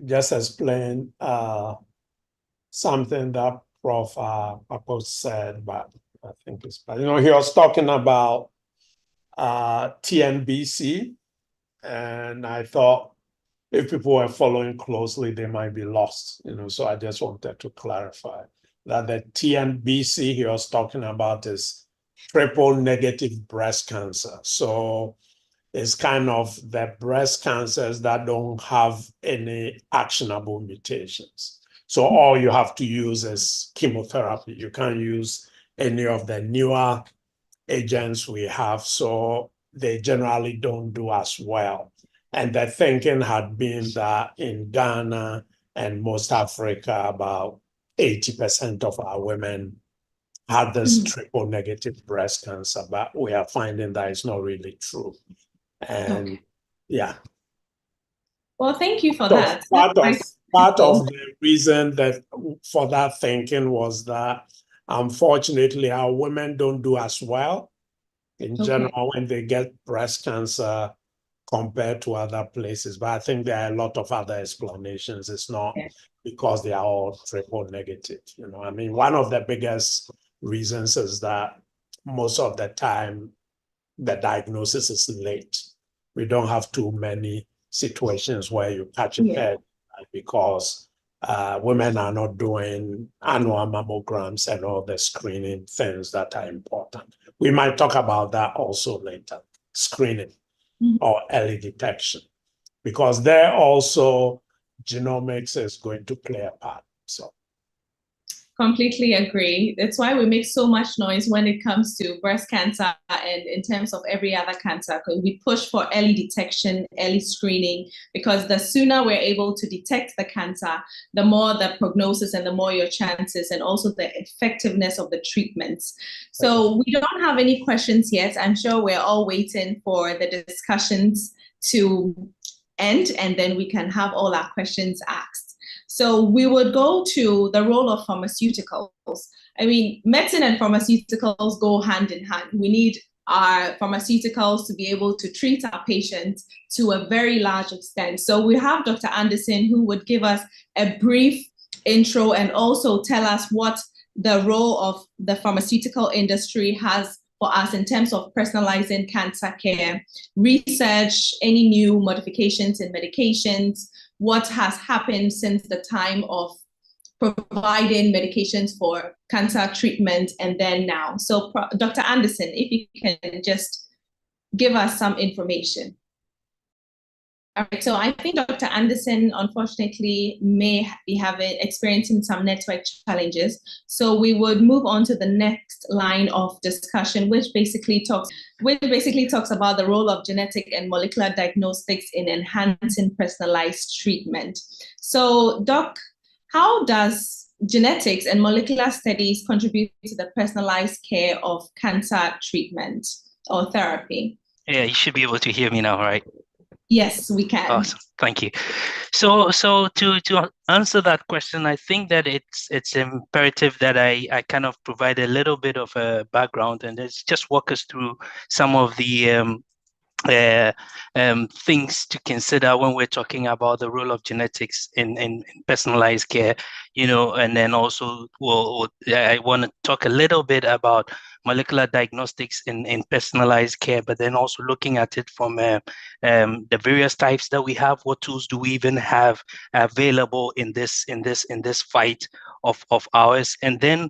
just explain something that Prof. Papo said, but I think it's, he was talking about TNBC, and I thought if people were following closely, they might be lost, so I just wanted to clarify that the TNBC he was talking about is triple negative breast cancer. So it's kind of the breast cancers that don't have any actionable mutations. So all you have to use is chemotherapy. You can't use any of the newer agents we have, so they generally don't do as well. And the thinking had been that in Ghana and most Africa, about 80% of our women had this triple negative breast cancer, but we are finding that it's not really true. And yeah. Well, thank you for that. Part of the reason that for that thinking was that unfortunately our women don't do as well in general when they get breast cancer compared to other places. But I think there are a lot of other explanations. It's not because they are all triple negative. One of the biggest reasons is that most of the time the diagnosis is late. We don't have too many situations where you catch it early because women are not doing annual mammograms and all the screening things that are important. We might talk about that also later, screening or early detection, because there also genomics is going to play a part. So. Completely agree. That's why we make so much noise when it comes to breast cancer and in terms of every other cancer, because we push for early detection, early screening, because the sooner we're able to detect the cancer, the more the prognosis and the more your chances and also the effectiveness of the treatments. So we don't have any questions yet. I'm sure we're all waiting for the discussions to end and then we can have all our questions asked. So we would go to the role of pharmaceuticals. Medicine and pharmaceuticals go hand in hand. We need our pharmaceuticals to be able to treat our patients to a very large extent. So we have Dr. Anderson, who would give us a brief intro and also tell us what the role of the pharmaceutical industry has for us in terms of personalizing cancer care, research, any new modifications in medications, what has happened since the time of providing medications for cancer treatment and then now. So Dr. Anderson, if you can just give us some information. All right, so I think Dr. Anderson, unfortunately, may be experiencing some network challenges. So we would move on to the next line of discussion, which basically talks about the role of genetic and molecular diagnostics in enhancing personalized treatment. So, Doc, how does genetics and molecular studies contribute to the personalized care of cancer treatment or therapy? Yeah, you should be able to hear me now, right? Yes, we can. Awesome, thank you. So to answer that question, I think that it's imperative that I kind of provide a little bit of a background and just walk us through some of the things to consider when we're talking about the role of genetics in personalized care, and then also I want to talk a little bit about molecular diagnostics in personalized care, but then also looking at it from the various types that we have. What tools do we even have available in this fight of ours? And then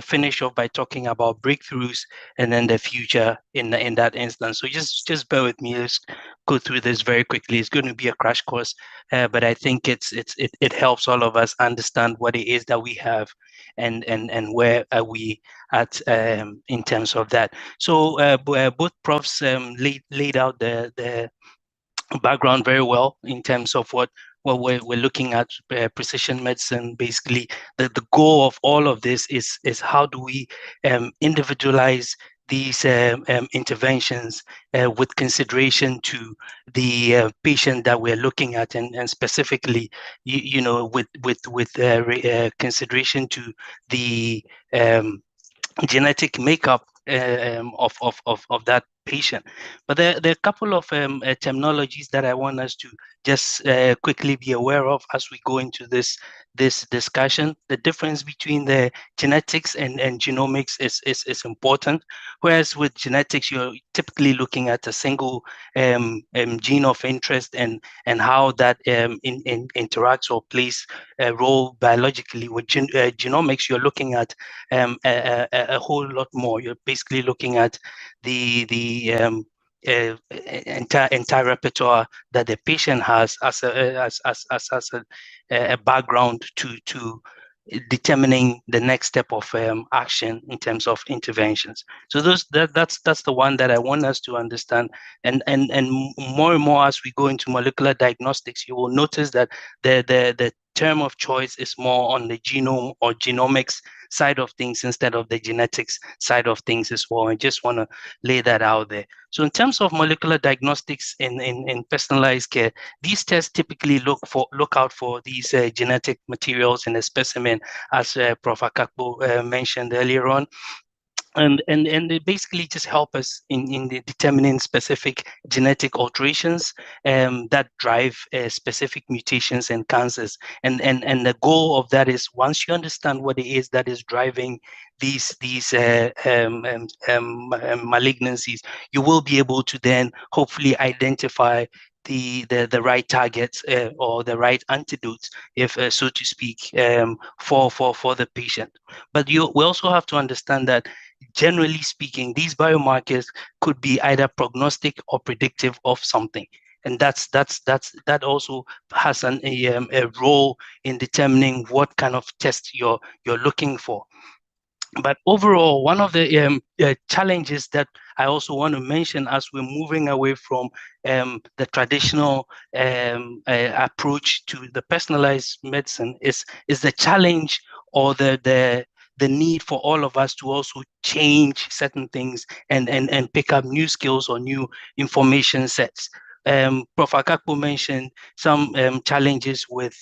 finish off by talking about breakthroughs and then the future in that instance. So just bear with me. Let's go through this very quickly. It's going to be a crash course, but I think it helps all of us understand what it is that we have and where are we at in terms of that. So both profs laid out the background very well in terms of what we're looking at, precision medicine. Basically, the goal of all of this is how do we individualize these interventions with consideration to the patient that we're looking at, and specifically, with consideration to the genetic makeup of that patient. But there are a couple of terminologies that I want us to just quickly be aware of as we go into this discussion. The difference between the genetics and genomics is important. Whereas with genetics, you're typically looking at a single gene of interest and how that interacts or plays a role biologically. With genomics, you're looking at a whole lot more. You're basically looking at the entire repertoire that the patient has as a background to determining the next step of action in terms of interventions. So that's the one that I want us to understand, and more as we go into molecular diagnostics, you will notice that the term of choice is more on the genome or genomics side of things instead of the genetics side of things as well. I just want to lay that out there. So in terms of molecular diagnostics in personalized care, these tests typically look out for these genetic materials in a specimen, as Prof. Akakpo mentioned earlier on. And they basically just help us in determining specific genetic alterations that drive specific mutations and cancers. And the goal of that is, once you understand what it is that is driving these malignancies, you will be able to then hopefully identify the right targets or the right antidotes, if so to speak, for the patient. But we also have to understand that, generally speaking, these biomarkers could be either prognostic or predictive of something, and that also has a role in determining what kind of test you're looking for. But overall, one of the challenges that I also want to mention as we're moving away from the traditional approach to the personalized medicine is the challenge or the need for all of us to also change certain things and pick up new skills or new information sets. Prof. Akakpo mentioned some challenges with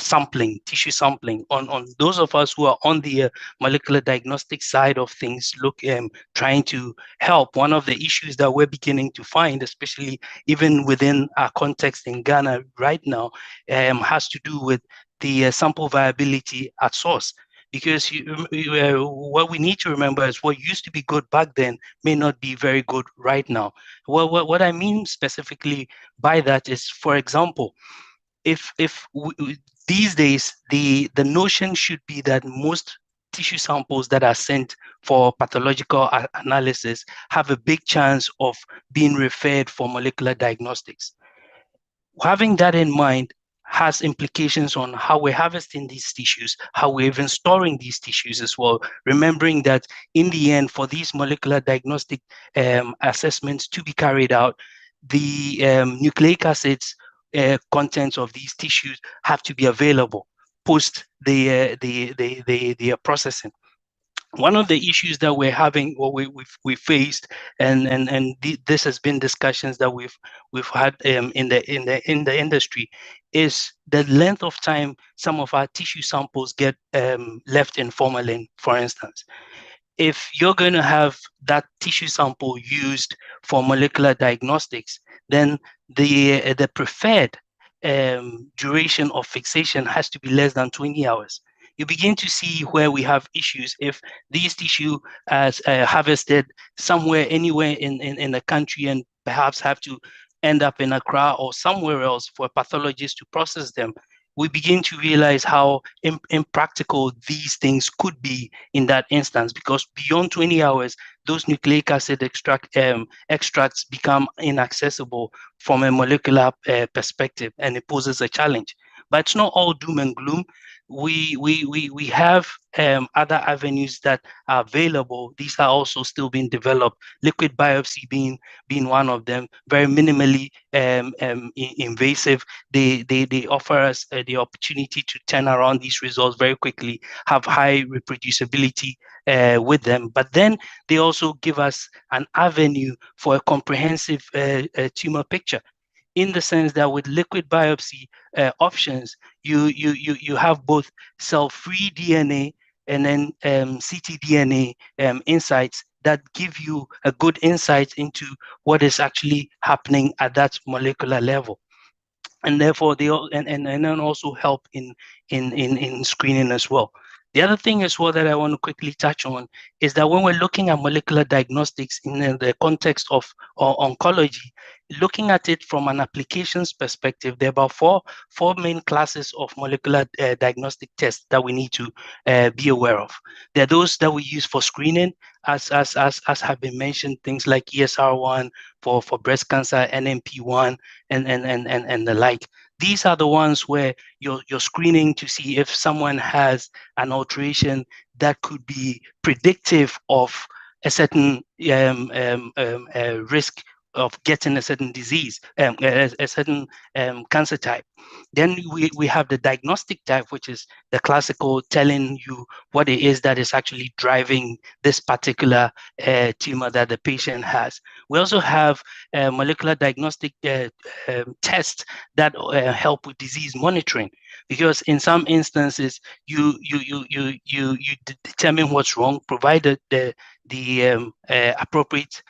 sampling, tissue sampling. On those of us who are on the molecular diagnostic side of things, trying to help, one of the issues that we're beginning to find, especially even within our context in Ghana right now, has to do with the sample viability at source. Because what we need to remember is what used to be good back then may not be very good right now. Well, what I mean specifically by that is, for example, if these days the notion should be that most tissue samples that are sent for pathological analysis have a big chance of being referred for molecular diagnostics. Having that in mind has implications on how we're harvesting these tissues, how we're even storing these tissues as well, remembering that in the end, for these molecular diagnostic assessments to be carried out, the nucleic acids contents of these tissues have to be available post the processing. One of the issues that we're having, or we faced, and this has been discussions that we've had in the industry, is the length of time some of our tissue samples get left in formalin, for instance. If you're going to have that tissue sample used for molecular diagnostics, then the preferred duration of fixation has to be less than 20 hours. You begin to see where we have issues if these tissue as harvested somewhere, anywhere in the country, and perhaps have to end up in Accra or somewhere else for a pathologist to process them. We begin to realize how impractical these things could be in that instance, because beyond 20 hours, those nucleic acid extracts become inaccessible from a molecular perspective, and it poses a challenge. But it's not all doom and gloom. we have other avenues that are available. These are also still being developed. Liquid biopsy being one of them, very minimally invasive. They offer us the opportunity to turn around these results very quickly, have high reproducibility with them. But then they also give us an avenue for a comprehensive tumor picture, in the sense that with liquid biopsy options, you have both cell-free DNA and then ctDNA insights that give you a good insight into what is actually happening at that molecular level. And therefore they and then also help in screening as well. The other thing as well that I want to quickly touch on is that when we're looking at molecular diagnostics in the context of oncology, looking at it from an applications perspective, there are about four main classes of molecular diagnostic tests that we need to be aware of. There are those that we use for screening, as have been mentioned, things like ESR1 for breast cancer, NMP1, and the like. These are the ones where you're screening to see if someone has an alteration that could be predictive of a certain risk of getting a certain disease, a certain cancer type. Then we have the diagnostic type, which is the classical, telling you what it is that is actually driving this particular tumor that the patient has. We also have molecular diagnostic tests that help with disease monitoring, because in some instances you determine what's wrong, provided the appropriate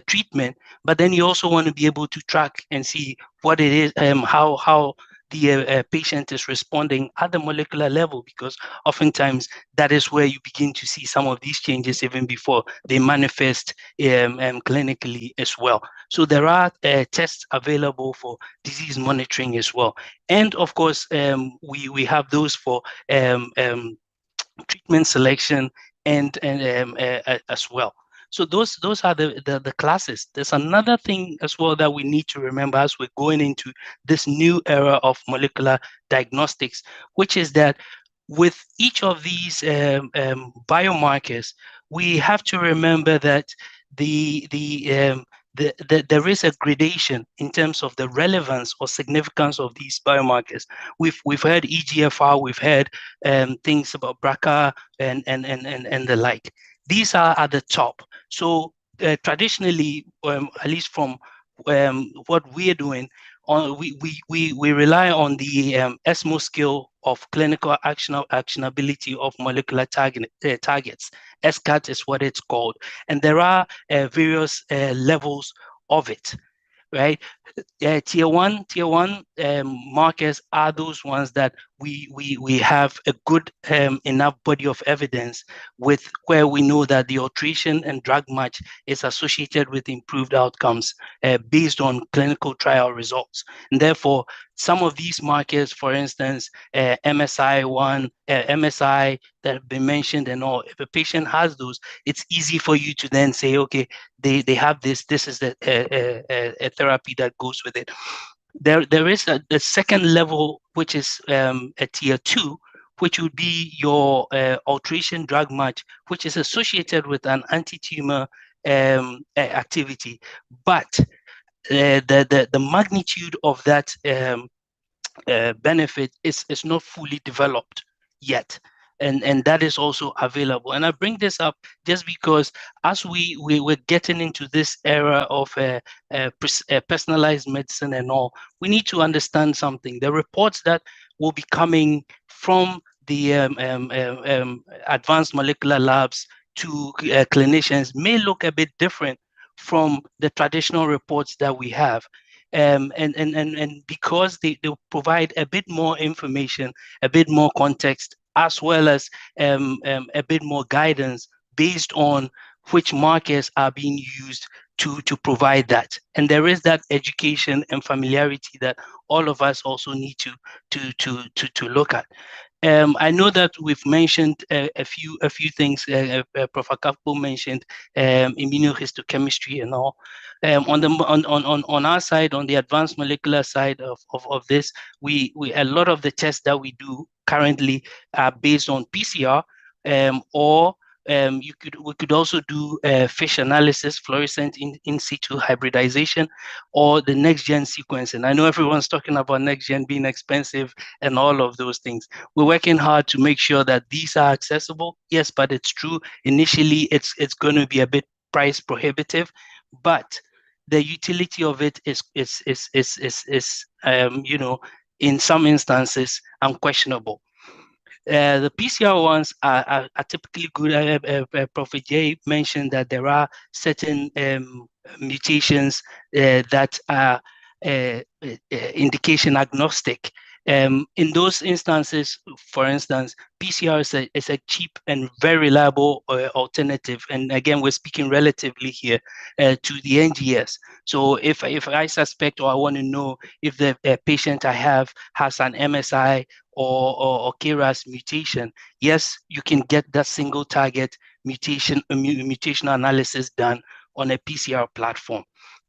treatment, but then you also want to be able to track and see what it is, how the patient is responding at the molecular level, because oftentimes that is where you begin to see some of these changes even before they manifest clinically as well. So there are tests available for disease monitoring as well. And of course, we have those for treatment selection and as well. So those are the classes. There's another thing as well that we need to remember as we're going into this new era of molecular diagnostics, which is that with each of these biomarkers, we have to remember that there is a gradation in terms of the relevance or significance of these biomarkers. We've heard EGFR, we've heard things about BRCA and the like. These are at the top. So traditionally, at least from what we're doing, we rely on the ESMO scale of clinical actionability of molecular targets. SCAT is what it's called, and there are various levels of it, right? Tier one markers are those ones that we have a good enough body of evidence with, where we know that the alteration and drug match is associated with improved outcomes based on clinical trial results. And therefore, some of these markers, for instance, MSI1, MSI that have been mentioned and all, if a patient has those, it's easy for you to then say, okay, they have this is a therapy that goes with it. There is the second level, which is a tier 2, which would be your alteration drug match, which is associated with an anti-tumor activity. But the magnitude of that benefit is not fully developed yet. And that is also available. And I bring this up just because as we're getting into this era of personalized medicine and all, we need to understand something. The reports that will be coming from the advanced molecular labs to clinicians may look a bit different from the traditional reports that we have. And because they provide a bit more information, a bit more context, as well as a bit more guidance based on which markers are being used to provide that. And there is that education and familiarity that all of us also need to look at. I know that we've mentioned a few things. Prof. Akapo mentioned immunohistochemistry and all. On our side, on the advanced molecular side of this, we a lot of the tests that we do currently are based on PCR, or we could also do fish analysis, fluorescent in situ hybridization, or the next gen sequencing. I know everyone's talking about next gen being expensive and all of those things. We're working hard to make sure that these are accessible. Yes, but it's true. Initially, it's going to be a bit price prohibitive, but the utility of it is in some instances unquestionable. The PCR ones are typically good. Prophet Jay mentioned that there are certain mutations that are indication agnostic. In those instances, for instance, PCR is a cheap and very reliable alternative. And again, we're speaking relatively here to the NGS. So if I suspect or I want to know if the patient I have has an MSI or KRAS mutation, yes, you can get that single target mutation analysis done on a PCR platform.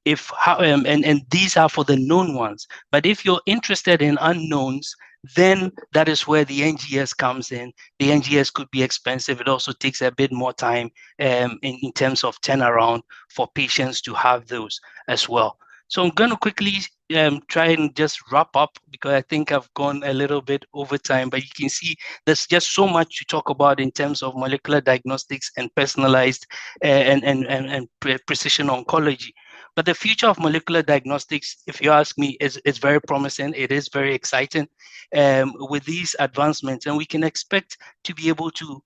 And these are for the known ones. But if you're interested in unknowns, then that is where the NGS comes in. The NGS could be expensive. It also takes a bit more time in terms of turnaround for patients to have those as well. So I'm going to quickly try and just wrap up, because I think I've gone a little bit over time, but you can see there's just so much to talk about in terms of molecular diagnostics and personalized and precision oncology. But the future of molecular diagnostics, if you ask me, is very promising. It is very exciting with these advancements, and we can expect to be able to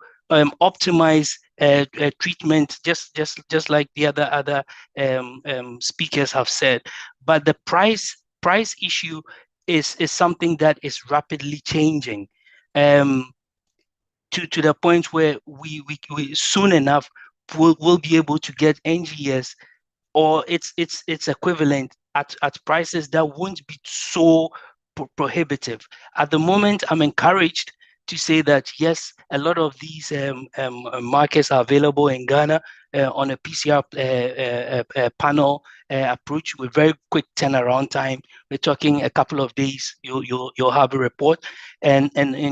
optimize treatment, just like the other speakers have said. But the price issue is something that is rapidly changing to the point where we soon enough will be able to get NGS or its equivalent at prices that won't be so prohibitive. At the moment, I'm encouraged to say that yes, a lot of these markets are available in Ghana on a PCR panel approach with very quick turnaround time. We're talking a couple of days. You'll have a report, and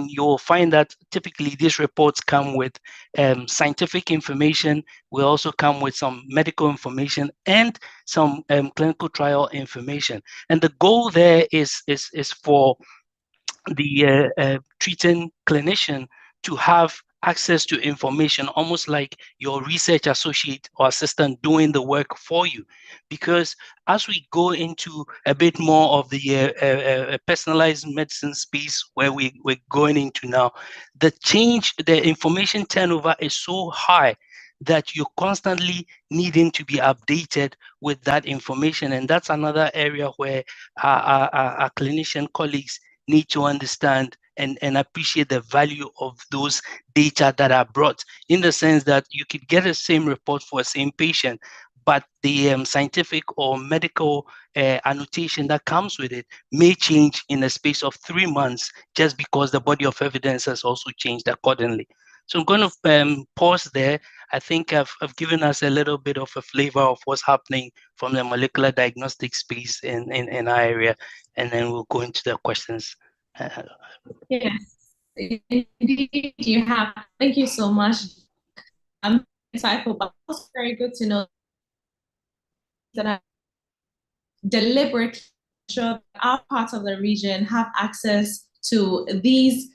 you'll find that typically these reports come with scientific information. Will also come with some medical information and some clinical trial information. And the goal there is for the treating clinician to have access to information, almost like your research associate or assistant doing the work for you. Because as we go into a bit more of the personalized medicine space where we're going into now, the information turnover is so high that you're constantly needing to be updated with that information. And that's another area where our clinician colleagues need to understand and appreciate the value of those data that are brought, in the sense that you could get the same report for the same patient, but the scientific or medical annotation that comes with it may change in the space of 3 months, just because the body of evidence has also changed accordingly. So I'm going to pause there. I think I've given us a little bit of a flavor of what's happening from the molecular diagnostic space in our area, and then we'll go into the questions. Yes, indeed you have. Thank you so much. I'm insightful, but also very good to know that I deliberately ensure that our parts of the region have access to these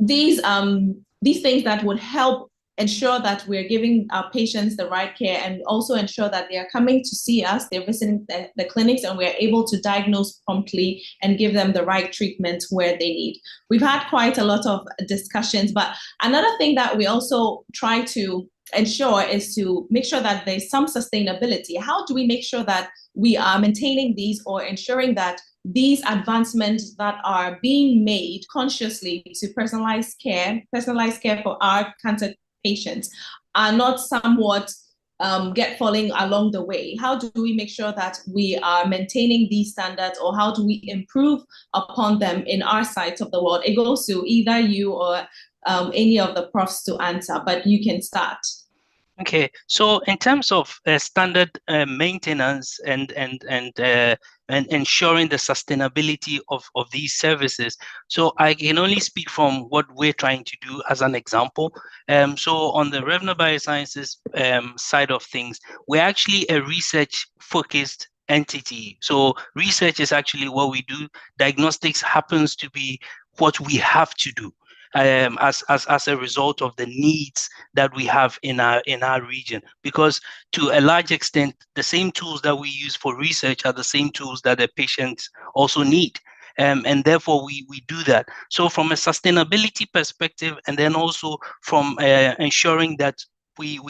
things that would help ensure that we're giving our patients the right care, and also ensure that they are coming to see us, they're visiting the clinics, and we're able to diagnose promptly and give them the right treatment where they need. We've had quite a lot of discussions, but another thing that we also try to ensure is to make sure that there's some sustainability. How do we make sure that we are maintaining these, or ensuring that these advancements that are being made consciously to personalized care for our cancer patients are not somewhat falling along the way? How do we make sure that we are maintaining these standards, or how do we improve upon them in our sites of the world? It goes to either you or any of the profs to answer, but you can start. Okay, so in terms of standard maintenance and and ensuring the sustainability of these services. So I can only speak from what we're trying to do as an example. So on the Revna Biosciences side of things, we're actually a research-focused entity. So research is actually what we do. Diagnostics happens to be what we have to do as a result of the needs that we have in our region. Because to a large extent, the same tools that we use for research are the same tools that the patients also need. And therefore, we do that. So from a sustainability perspective, and then also from ensuring that we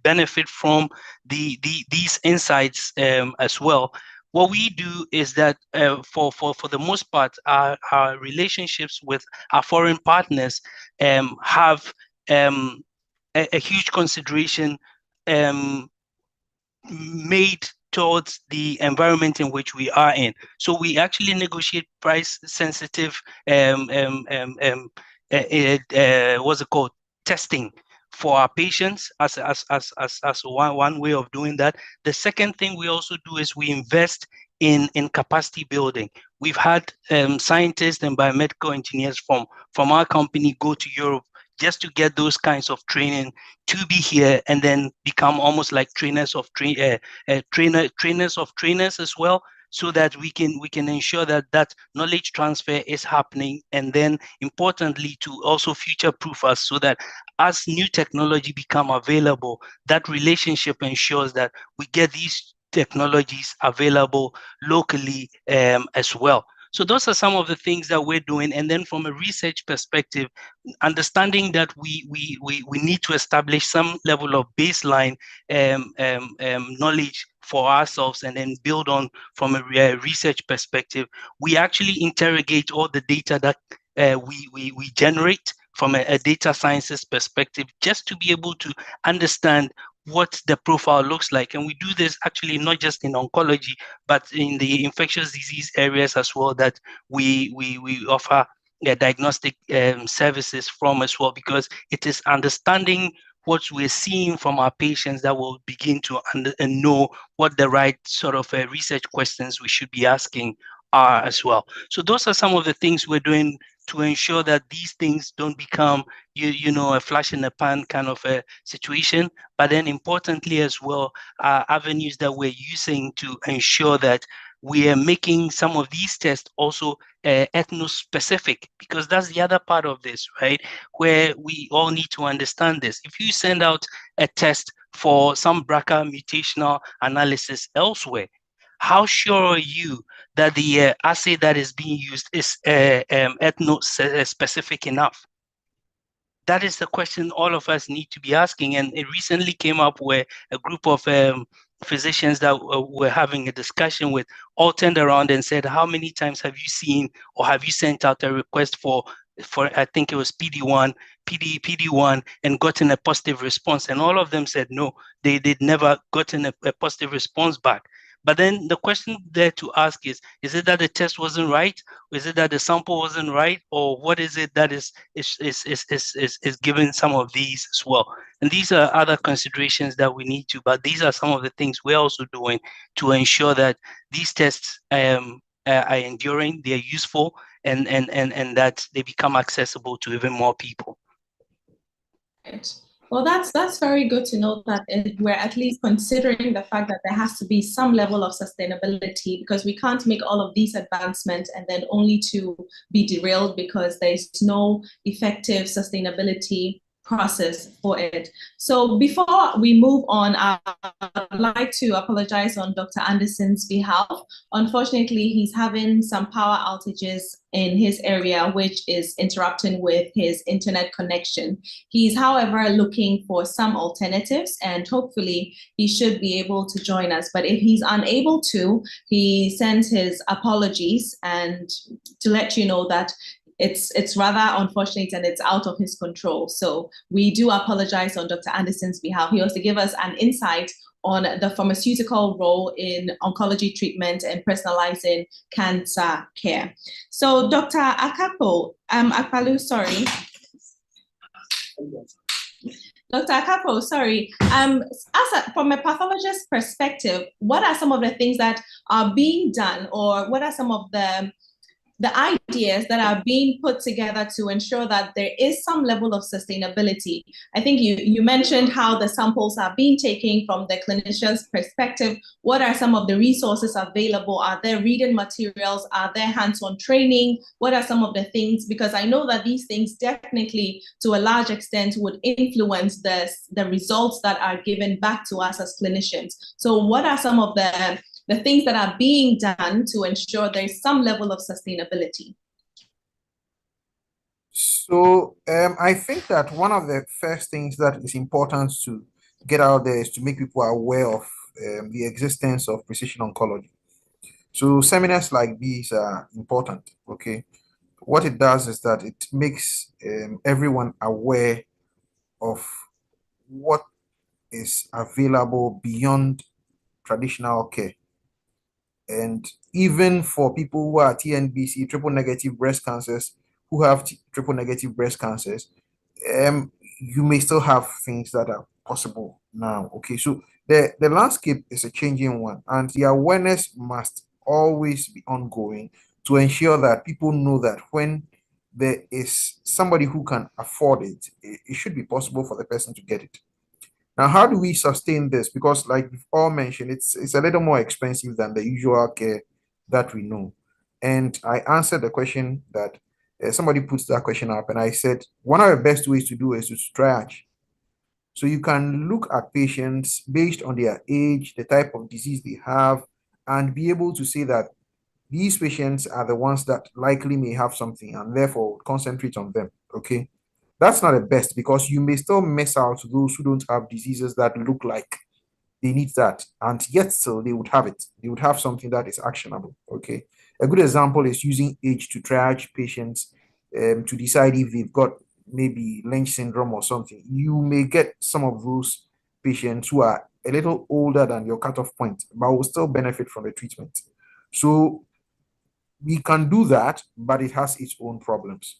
benefit from these insights as well. What we do is that for the most part, our relationships with our foreign partners have a huge consideration made towards the environment in which we are in. So we actually negotiate price-sensitive, what's it called, testing for our patients as one way of doing that. The second thing we also do is we invest in capacity building. We've had scientists and biomedical engineers from our company go to Europe just to get those kinds of training to be here and then become almost like trainers of trainers as well, so that we can ensure that knowledge transfer is happening, and then importantly to also future-proof us, so that as new technology become available, that relationship ensures that we get these technologies available locally as well. So those are some of the things that we're doing. And then from a research perspective, understanding that we need to establish some level of baseline knowledge for ourselves and then build on from a research perspective. We actually interrogate all the data that we generate from a data sciences perspective, just to be able to understand what the profile looks like. And we do this actually not just in oncology, but in the infectious disease areas as well, that we offer diagnostic services from as well, because it is understanding what we're seeing from our patients that will begin to know what the right sort of research questions we should be asking are as well. So those are some of the things we're doing to ensure that these things don't become, a flash in the pan kind of a situation. But then importantly as well, avenues that we're using to ensure that we are making some of these tests also ethno-specific, because that's the other part of this, right? Where we all need to understand this. If you send out a test for some BRCA mutational analysis elsewhere, how sure are you that the assay that is being used is ethno-specific enough? That is the question all of us need to be asking. And it recently came up where a group of physicians that were having a discussion with all turned around and said, how many times have you seen or have you sent out a request for I think it was PD1 and gotten a positive response? And all of them said no, they'd never gotten a positive response back. But then the question there to ask is it that the test wasn't right? Or is it that the sample wasn't right? Or what is it that is given some of these as well? And these are other considerations that we need to, but these are some of the things we're also doing to ensure that these tests are enduring, they're useful, and that they become accessible to even more people. Right. Well, that's very good to know that we're at least considering the fact that there has to be some level of sustainability, because we can't make all of these advancements and then only to be derailed because there's no effective sustainability process for it. So before we move on, I'd like to apologize on Dr. Anderson's behalf. Unfortunately, he's having some power outages in his area, which is interrupting with his internet connection. He's, however, looking for some alternatives, and hopefully he should be able to join us. But if he's unable to, he sends his apologies and to let you know that it's rather unfortunate and it's out of his control. So we do apologize on Dr. Anderson's behalf. He also gave us an insight on the pharmaceutical role in oncology treatment and personalizing cancer care. So Dr. Akpalu, sorry. Dr. Akapo, sorry. From a pathologist perspective, what are some of the things that are being done, or what are some of the ideas that are being put together to ensure that there is some level of sustainability? I think you mentioned how the samples are being taken from the clinician's perspective. What are some of the resources available? Are there reading materials? Are there hands-on training? What are some of the things? Because I know that these things definitely, to a large extent, would influence the results that are given back to us as clinicians. So what are some of the things that are being done to ensure there is some level of sustainability? So I think that one of the first things that is important to get out there is to make people aware of the existence of precision oncology. So seminars like these are important, okay? What it does is that it makes everyone aware of what is available beyond traditional care. And even for people who are TNBC, triple negative breast cancers, who have triple negative breast cancers, you may still have things that are possible now. Okay, so the landscape is a changing one, and the awareness must always be ongoing to ensure that people know that when there is somebody who can afford it, it should be possible for the person to get it. Now, how do we sustain this? Because, like we've all mentioned, it's a little more expensive than the usual care that we know. And I answered the question that somebody puts that question up, and I said one of the best ways to do is to triage. So you can look at patients based on their age, the type of disease they have, and be able to say that these patients are the ones that likely may have something, and therefore concentrate on them. Okay. That's not the best, because you may still miss out those who don't have diseases that look like they need that, and yet still they would have it. They would have something that is actionable. Okay. A good example is using age to triage patients to decide if they've got maybe Lynch syndrome or something. You may get some of those patients who are a little older than your cutoff point, but will still benefit from the treatment. So we can do that, but it has its own problems.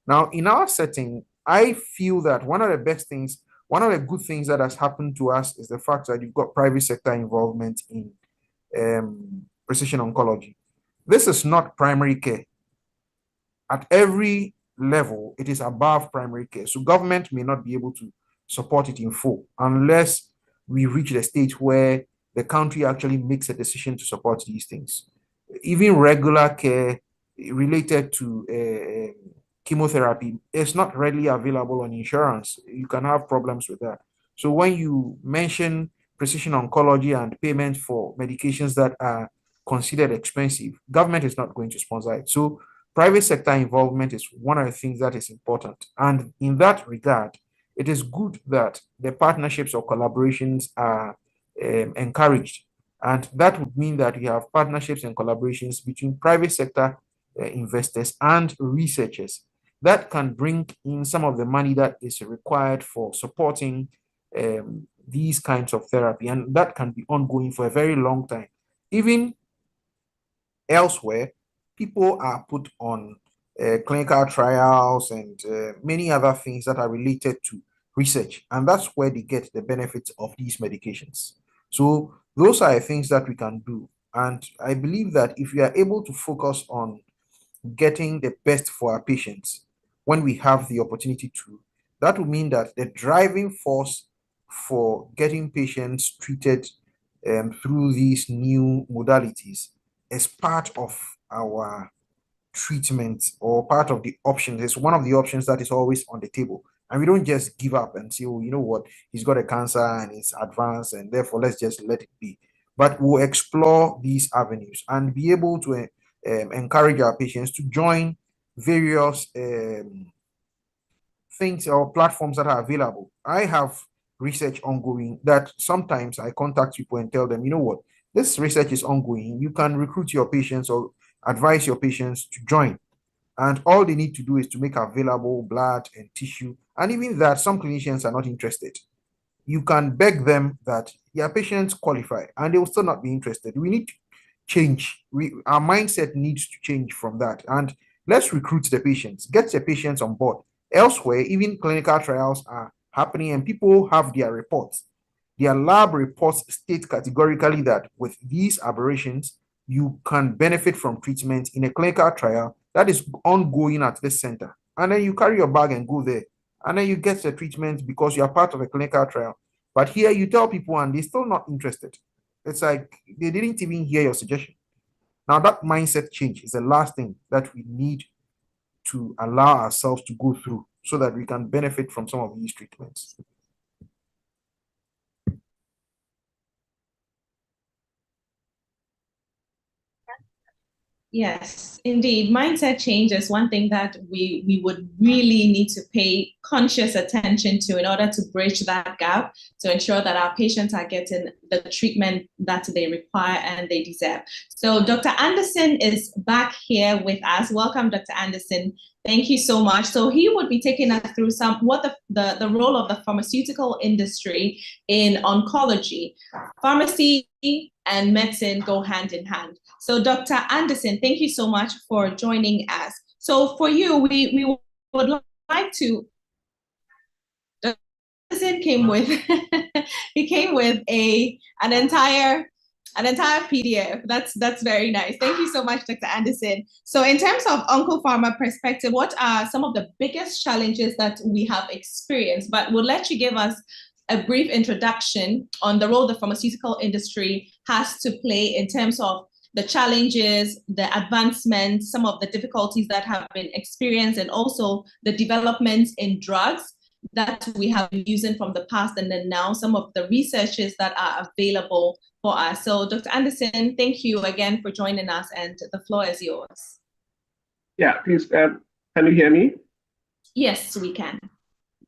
Now, in our setting, I feel that one of the best things, one of the good things that has happened to us is the fact that you've got private sector involvement in precision oncology. This is not primary care. At every level, it is above primary care. So government may not be able to support it in full unless we reach the stage where the country actually makes a decision to support these things. Even regular care related to chemotherapy is not readily available on insurance. You can have problems with that. So when you mention precision oncology and payment for medications that are considered expensive, government is not going to sponsor it. So private sector involvement is one of the things that is important. And in that regard, it is good that the partnerships or collaborations are encouraged. And that would mean that we have partnerships and collaborations between private sector investors and researchers that can bring in some of the money that is required for supporting these kinds of therapy. And that can be ongoing for a very long time. Even elsewhere, people are put on clinical trials and many other things that are related to research. And that's where they get the benefits of these medications. So those are things that we can do. And I believe that if we are able to focus on getting the best for our patients when we have the opportunity to, that would mean that the driving force for getting patients treated through these new modalities is part of our treatment or part of the options. It's one of the options that is always on the table. And we don't just give up and say, oh, you know what, he's got a cancer and it's advanced and therefore let's just let it be. But we'll explore these avenues and be able to encourage our patients to join various things or platforms that are available. I have research ongoing that sometimes I contact people and tell them, you know what, this research is ongoing. You can recruit your patients or advise your patients to join. And all they need to do is to make available blood and tissue. And even that, some clinicians are not interested. You can beg them that your patients qualify and they will still not be interested. We need to change. Our mindset needs to change from that. And let's recruit the patients, get the patients on board. Elsewhere, even clinical trials are happening, and people have their reports. Their lab reports state categorically that with these aberrations, you can benefit from treatment in a clinical trial that is ongoing at this center. And then you carry your bag and go there. And then you get the treatment because you are part of a clinical trial. But here you tell people and they're still not interested. It's like they didn't even hear your suggestion. Now, that mindset change is the last thing that we need to allow ourselves to go through so that we can benefit from some of these treatments. Yes, indeed. Mindset change is one thing that we would really need to pay conscious attention to in order to bridge that gap to ensure that our patients are getting the treatment that they require and they deserve. So Dr. Anderson is back here with us. Welcome, Dr. Anderson. Thank you so much. So he would be taking us through what the role of the pharmaceutical industry in oncology. Pharmacy and medicine go hand in hand. So Dr. Anderson, thank you so much for joining us. So for you, we would like to, Dr. Anderson came with, he came with an entire PDF. That's very nice. Thank you so much, Dr. Anderson. So in terms of OncoPharma perspective, what are some of the biggest challenges that we have experienced? But we'll let you give us a brief introduction on the role the pharmaceutical industry has to play in terms of the challenges, the advancements, some of the difficulties that have been experienced, and also the developments in drugs that we have been using from the past, and then now some of the researches that are available for us. So Dr. Anderson, thank you again for joining us, and the floor is yours. Yeah, please, can you hear me? Yes, we can.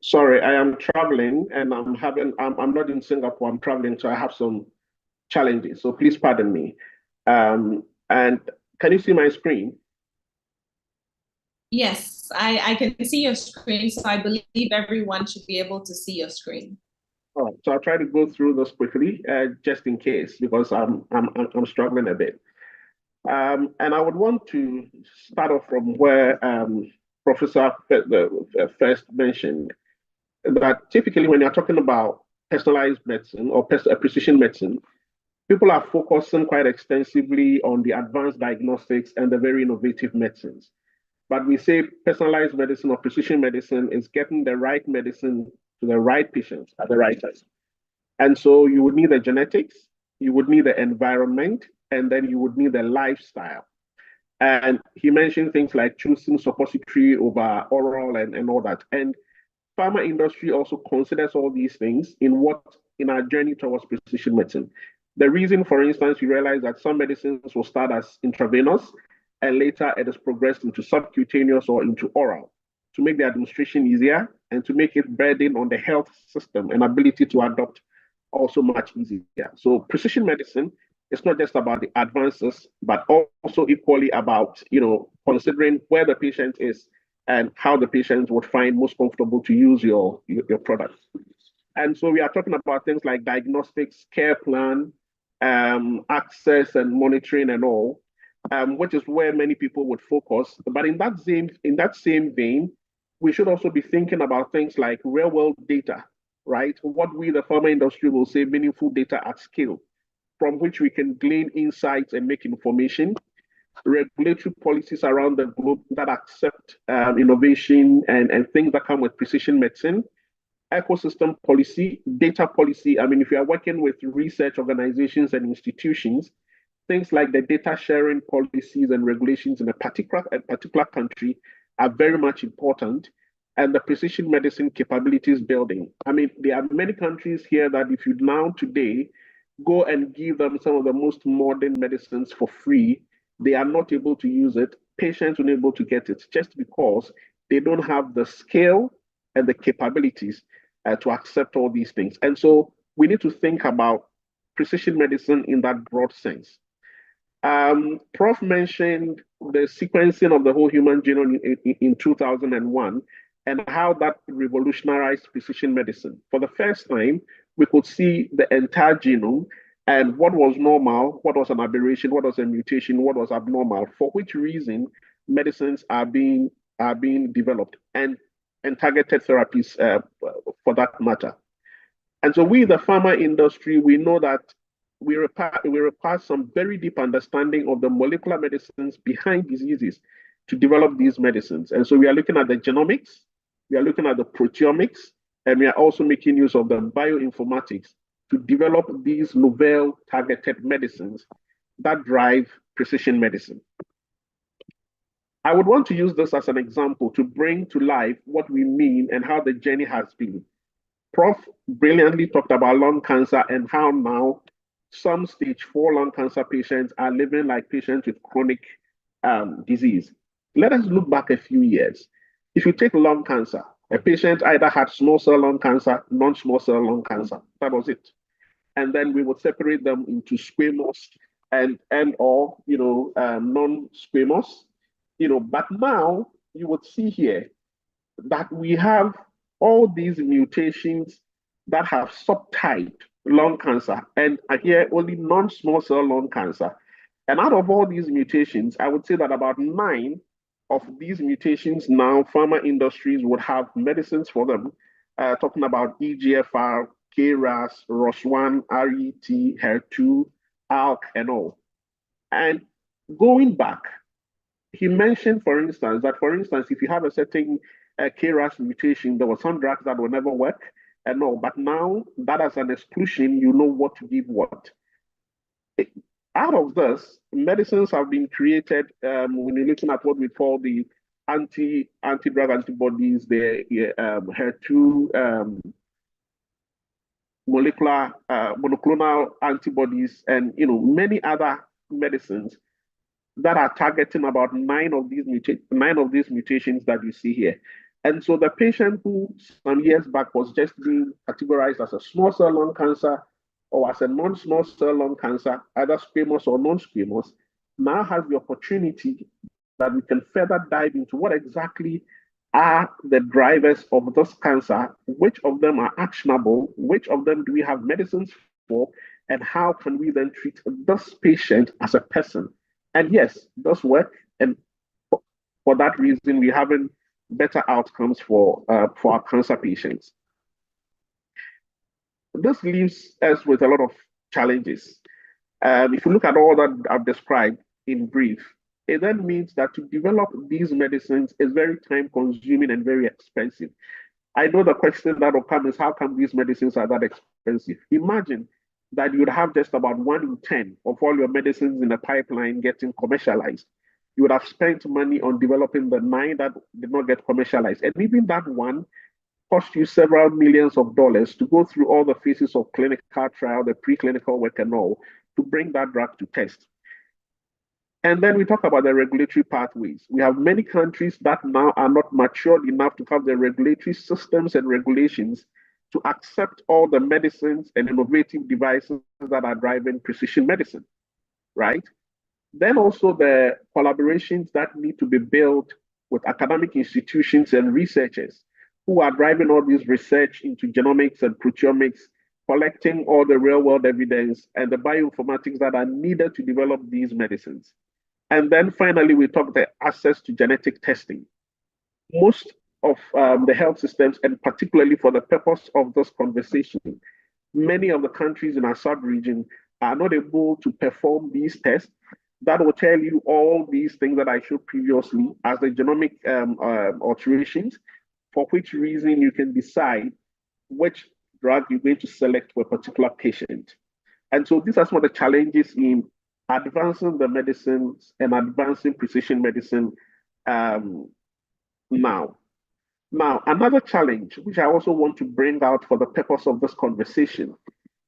Sorry, I am traveling and I'm not in Singapore, I'm traveling, so I have some challenges. So please pardon me. And can you see my screen? Yes, I can see your screen, so I believe everyone should be able to see your screen. All right, so I'll try to go through this quickly, just in case, because I'm struggling a bit. And I would want to start off from where Professor first mentioned, that typically when you're talking about personalized medicine or precision medicine, people are focusing quite extensively on the advanced diagnostics and the very innovative medicines. But we say personalized medicine or precision medicine is getting the right medicine to the right patients at the right time. And so you would need the genetics, you would need the environment, and then you would need the lifestyle. And he mentioned things like choosing suppository over oral and all that. And pharma industry also considers all these things in our journey towards precision medicine. The reason, for instance, we realize that some medicines will start as intravenous and later it is progressed into subcutaneous or into oral to make the administration easier and to make it burden on the health system and ability to adopt also much easier. So precision medicine is not just about the advances, but also equally about, considering where the patient is and how the patient would find most comfortable to use your products. And so we are talking about things like diagnostics, care plan, access and monitoring and all, which is where many people would focus. But in that same vein, we should also be thinking about things like real world data, right? What we, the pharma industry, will say meaningful data at scale, from which we can glean insights and make information, regulatory policies around the globe that accept innovation and things that come with precision medicine, ecosystem policy, data policy. I mean, if you are working with research organizations and institutions, things like the data sharing policies and regulations in a particular country are very much important. And the precision medicine capabilities building. I mean, there are many countries here that if you now today go and give them some of the most modern medicines for free, they are not able to use it. Patients are not able to get it just because they don't have the scale and the capabilities to accept all these things. And so we need to think about precision medicine in that broad sense. Prof mentioned the sequencing of the whole human genome in 2001 and how that revolutionized precision medicine. For the first time, we could see the entire genome and what was normal, what was an aberration, what was a mutation, what was abnormal, for which reason medicines are being developed. And and targeted therapies for that matter. And so we, the pharma industry, we know that we require some very deep understanding of the molecular medicines behind diseases to develop these medicines. And so we are looking at the genomics, we are looking at the proteomics, and we are also making use of the bioinformatics to develop these novel targeted medicines that drive precision medicine. I would want to use this as an example to bring to life what we mean and how the journey has been. Prof brilliantly talked about lung cancer and how now some stage 4 lung cancer patients are living like patients with chronic disease. Let us look back a few years. If you take lung cancer, a patient either had small cell lung cancer, non-small cell lung cancer. That was it. And then we would separate them into squamous and or non-squamous. But now you would see here that we have all these mutations that have subtyped lung cancer, and here only non-small cell lung cancer. And out of all these mutations, I would say that about 9 of these mutations now, pharma industries would have medicines for them, talking about EGFR, KRAS, ROS1, RET, HER2, ALK, and all. And going back, he mentioned, for instance, that, if you have a certain KRAS mutation, there were some drugs that will never work, and all. But now, that as an exclusion, you know what to give what. Out of this, medicines have been created when you're looking at what we call the anti-drug antibodies, the HER2 monoclonal antibodies, and many other medicines that are targeting about 9 of these mutations that you see here. And so the patient who some years back was just being categorized as a small cell lung cancer or as a non-small cell lung cancer, either squamous or non-squamous, now has the opportunity that we can further dive into what exactly are the drivers of this cancer, which of them are actionable, which of them do we have medicines for, and how can we then treat this patient as a person. And yes, it does work, and for that reason, we're having better outcomes for our cancer patients. This leaves us with a lot of challenges. If you look at all that I've described in brief, it then means that to develop these medicines is very time-consuming and very expensive. I know the question that will come is, how come these medicines are that expensive? Imagine that you'd have just about 1 in 10 of all your medicines in the pipeline getting commercialized. You would have spent money on developing the 9 that did not get commercialized. And even that one cost you several millions of dollars to go through all the phases of clinical trial, the preclinical work and all, to bring that drug to test. And then we talk about the regulatory pathways. We have many countries that now are not matured enough to have the regulatory systems and regulations to accept all the medicines and innovative devices that are driving precision medicine, right? Then also the collaborations that need to be built with academic institutions and researchers who are driving all this research into genomics and proteomics, collecting all the real-world evidence and the bioinformatics that are needed to develop these medicines. And then finally, we talk the access to genetic testing. Most of the health systems, and particularly for the purpose of this conversation, many of the countries in our sub-region are not able to perform these tests that will tell you all these things that I showed previously as the genomic alterations, for which reason you can decide which drug you're going to select for a particular patient. And so these are some of the challenges in advancing the medicines and advancing precision medicine now. Now, another challenge, which I also want to bring out for the purpose of this conversation,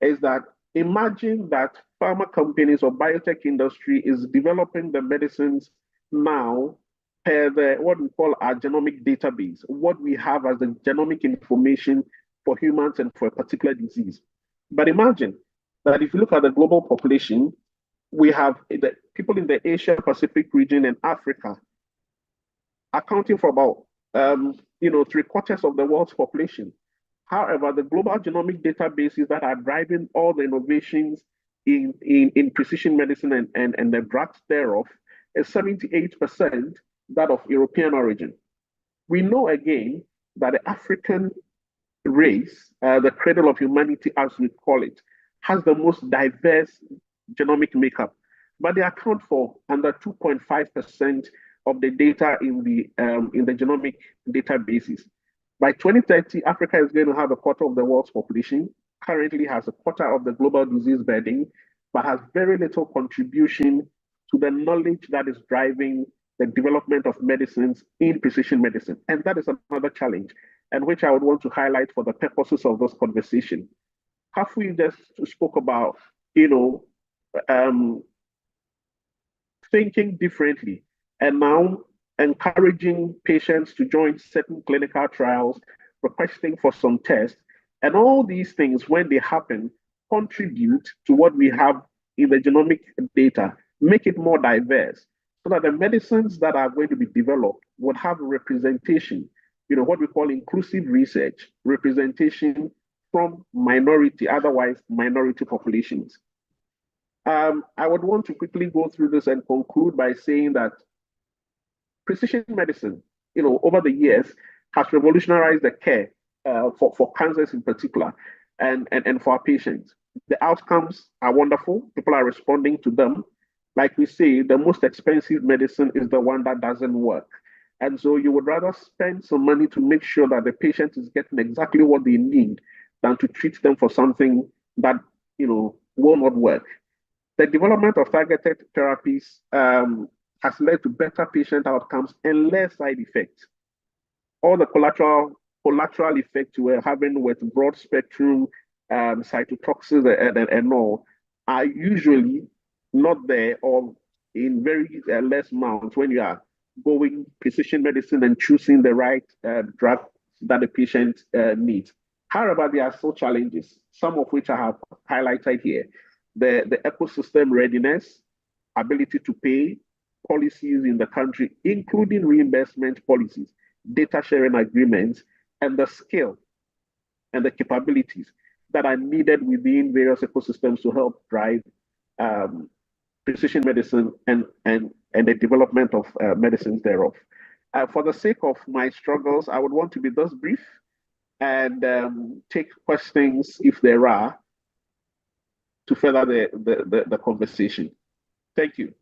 is that imagine that pharma companies or biotech industry is developing the medicines now per what we call our genomic database, what we have as the genomic information for humans and for a particular disease. But imagine that if you look at the global population, we have the people in the Asia Pacific region and Africa accounting for about 3/4 of the world's population. However, the global genomic databases that are driving all the innovations in precision medicine and the drugs thereof is 78% that of European origin. We know again that the African race, the cradle of humanity, as we call it, has the most diverse genomic makeup, but they account for under 2.5% of the data in the genomic databases. By 2030, Africa is going to have a quarter of the world's population, currently has a quarter of the global disease burden, but has very little contribution to the knowledge that is driving the development of medicines in precision medicine. And that is another challenge, and which I would want to highlight for the purposes of this conversation. Have we just spoke about, thinking differently, and now encouraging patients to join certain clinical trials, requesting for some tests, and all these things, when they happen, contribute to what we have in the genomic data, make it more diverse, so that the medicines that are going to be developed would have representation, what we call inclusive research, representation from otherwise minority populations. I would want to quickly go through this and conclude by saying that precision medicine, over the years, has revolutionized the care for cancers in particular, and for our patients. The outcomes are wonderful. People are responding to them. Like we say, the most expensive medicine is the one that doesn't work. And so you would rather spend some money to make sure that the patient is getting exactly what they need than to treat them for something that, will not work. The development of targeted therapies has led to better patient outcomes and less side effects. All the collateral effects we're having with broad spectrum cytotoxics and all are usually not there, or in very less amounts when you are going precision medicine and choosing the right drug that the patient needs. However, there are still challenges, some of which I have highlighted here. The ecosystem readiness, ability to pay, policies in the country, including reimbursement policies, data sharing agreements, and the skill and the capabilities that are needed within various ecosystems to help drive precision medicine and the development of medicines thereof. For the sake of my struggles, I would want to be this brief and take questions if there are, to further the conversation. Thank you.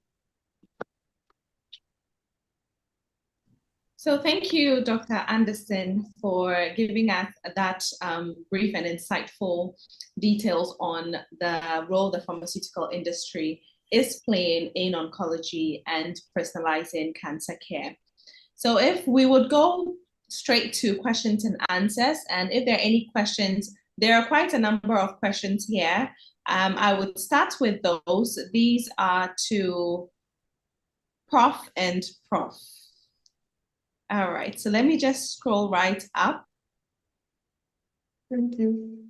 So thank you, Dr. Anderson, for giving us that brief and insightful details on the role the pharmaceutical industry is playing in oncology and personalizing cancer care. So if we would go straight to questions and answers, and if there are any questions, there are quite a number of questions here. I would start with those. These are to Prof and Prof. All right, so let me just scroll right up. Thank you.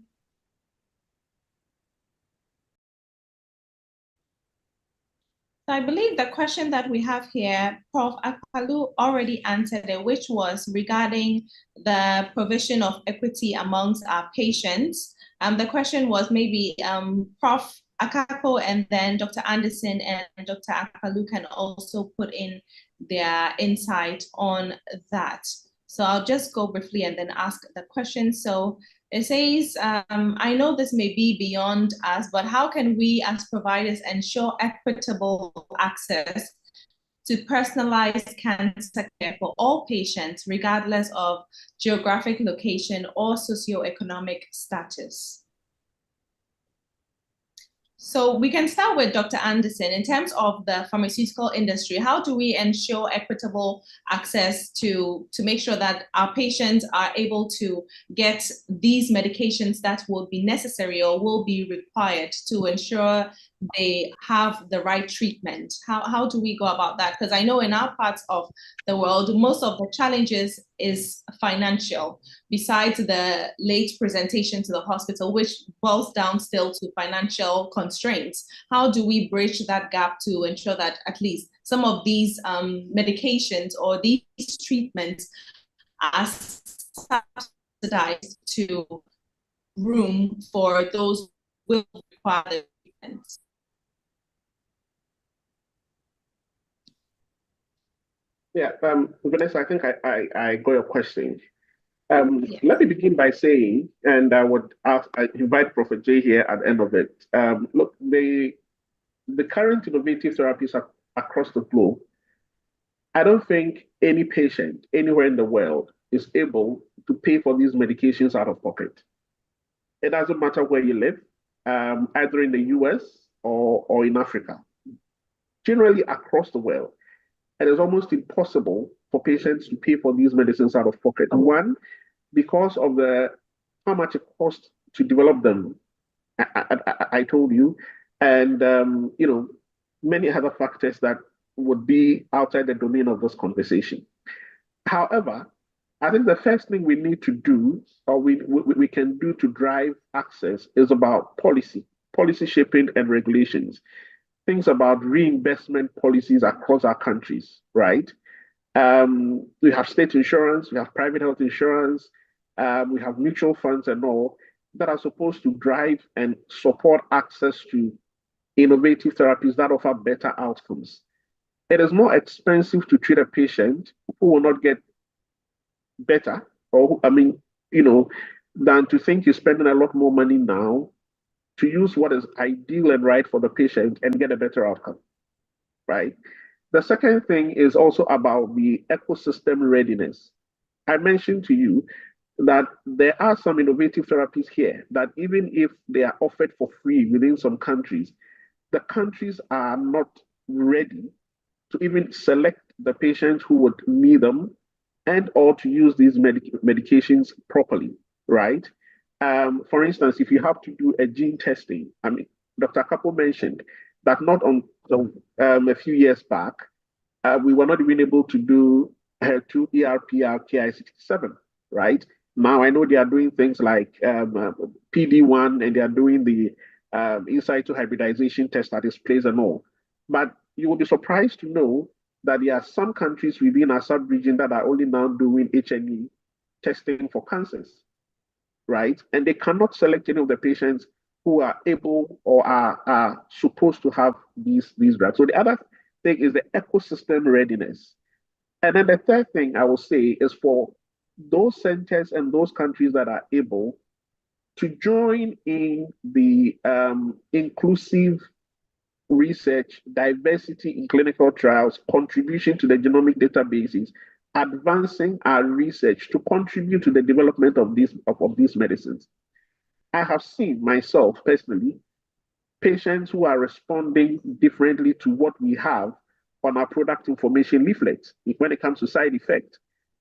So I believe the question that we have here, Prof. Akalu already answered it, which was regarding the provision of equity amongst our patients. The question was maybe Prof. Akako and then Dr. Anderson and Dr. Akalu can also put in their insight on that. So I'll just go briefly and then ask the question. So it says, I know this may be beyond us, but how can we as providers ensure equitable access to personalized cancer care for all patients, regardless of geographic location or socioeconomic status? So we can start with Dr. Anderson. In terms of the pharmaceutical industry, how do we ensure equitable access to make sure that our patients are able to get these medications that will be necessary or will be required to ensure they have the right treatment? How do we go about that? Because I know in our parts of the world, most of the challenges is financial, besides the late presentation to the hospital, which boils down still to financial constraints. How do we bridge that gap to ensure that at least some of these medications or these treatments are subsidized to room for those who will require the treatments? Yeah, Vanessa, I think I got your question. Let me begin by saying, and I invite Prophet Jay here at the end of it. Look, the current innovative therapies across the globe, I don't think any patient anywhere in the world is able to pay for these medications out of pocket. It doesn't matter where you live, either in the US or in Africa. Generally across the world, it is almost impossible for patients to pay for these medicines out of pocket. One, because of how much it costs to develop them, I told you, and many other factors that would be outside the domain of this conversation. However, I think the first thing we need to do, or we can do to drive access, is about policy shaping and regulations. Things about reimbursement policies across our countries, right? We have state insurance, we have private health insurance, we have mutual funds and all that are supposed to drive and support access to innovative therapies that offer better outcomes. It is more expensive to treat a patient who will not get better, than to think you're spending a lot more money now to use what is ideal and right for the patient and get a better outcome, right? The second thing is also about the ecosystem readiness. I mentioned to you that there are some innovative therapies here that even if they are offered for free within some countries, the countries are not ready to even select the patients who would need them and or to use these medications properly, right? For instance, if you have to do a gene testing, Dr. Kapo mentioned that not until a few years back, we were not even able to do HER2 ERPR Ki67, right? Now I know they are doing things like PD1 and they are doing the in situ hybridization test that is placed and all. But you will be surprised to know that there are some countries within our sub-region that are only now doing H&E testing for cancers, right? And they cannot select any of the patients who are able or are supposed to have these drugs. So the other thing is the ecosystem readiness. And then the third thing I will say is for those centers and those countries that are able to join in the inclusive research, diversity in clinical trials, contribution to the genomic databases, advancing our research to contribute to the development of these medicines. I have seen myself personally patients who are responding differently to what we have on our product information leaflets when it comes to side effects.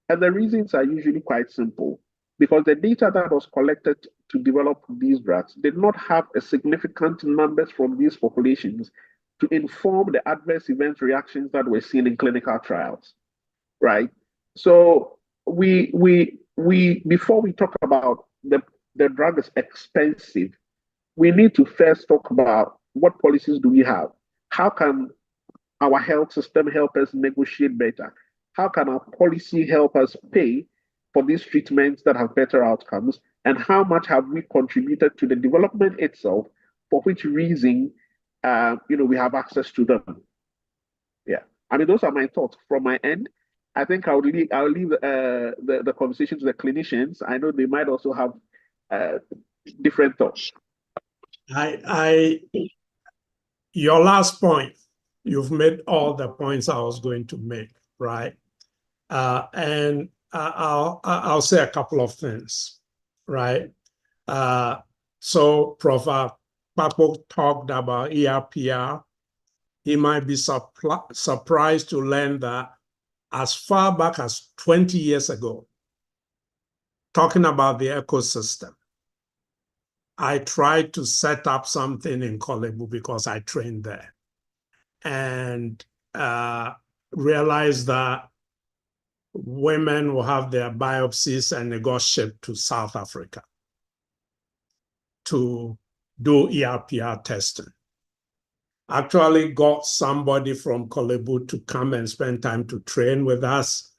And the reasons are usually quite simple, because the data that was collected to develop these drugs did not have a significant numbers from these populations to inform the adverse event reactions that we're seeing in clinical trials, right? So before we talk about the drug is expensive, we need to first talk about what policies do we have? How can our health system help us negotiate better? How can our policy help us pay for these treatments that have better outcomes? And how much have we contributed to the development itself, for which reason we have access to them? Yeah, those are my thoughts from my end. I think I'll leave the conversation to the clinicians. I know they might also have different thoughts. Your last point, you've made all the points I was going to make, right? And I'll say a couple of things, right? So Prof. Papo talked about ERPR. He might be surprised to learn that as far back as 20 years ago, talking about the ecosystem, I tried to set up something in Kolebu because I trained there, and realized that women will have their biopsies and they got shipped to South Africa to do ERPR testing. Actually got somebody from Kolebu to come and spend time to train with us,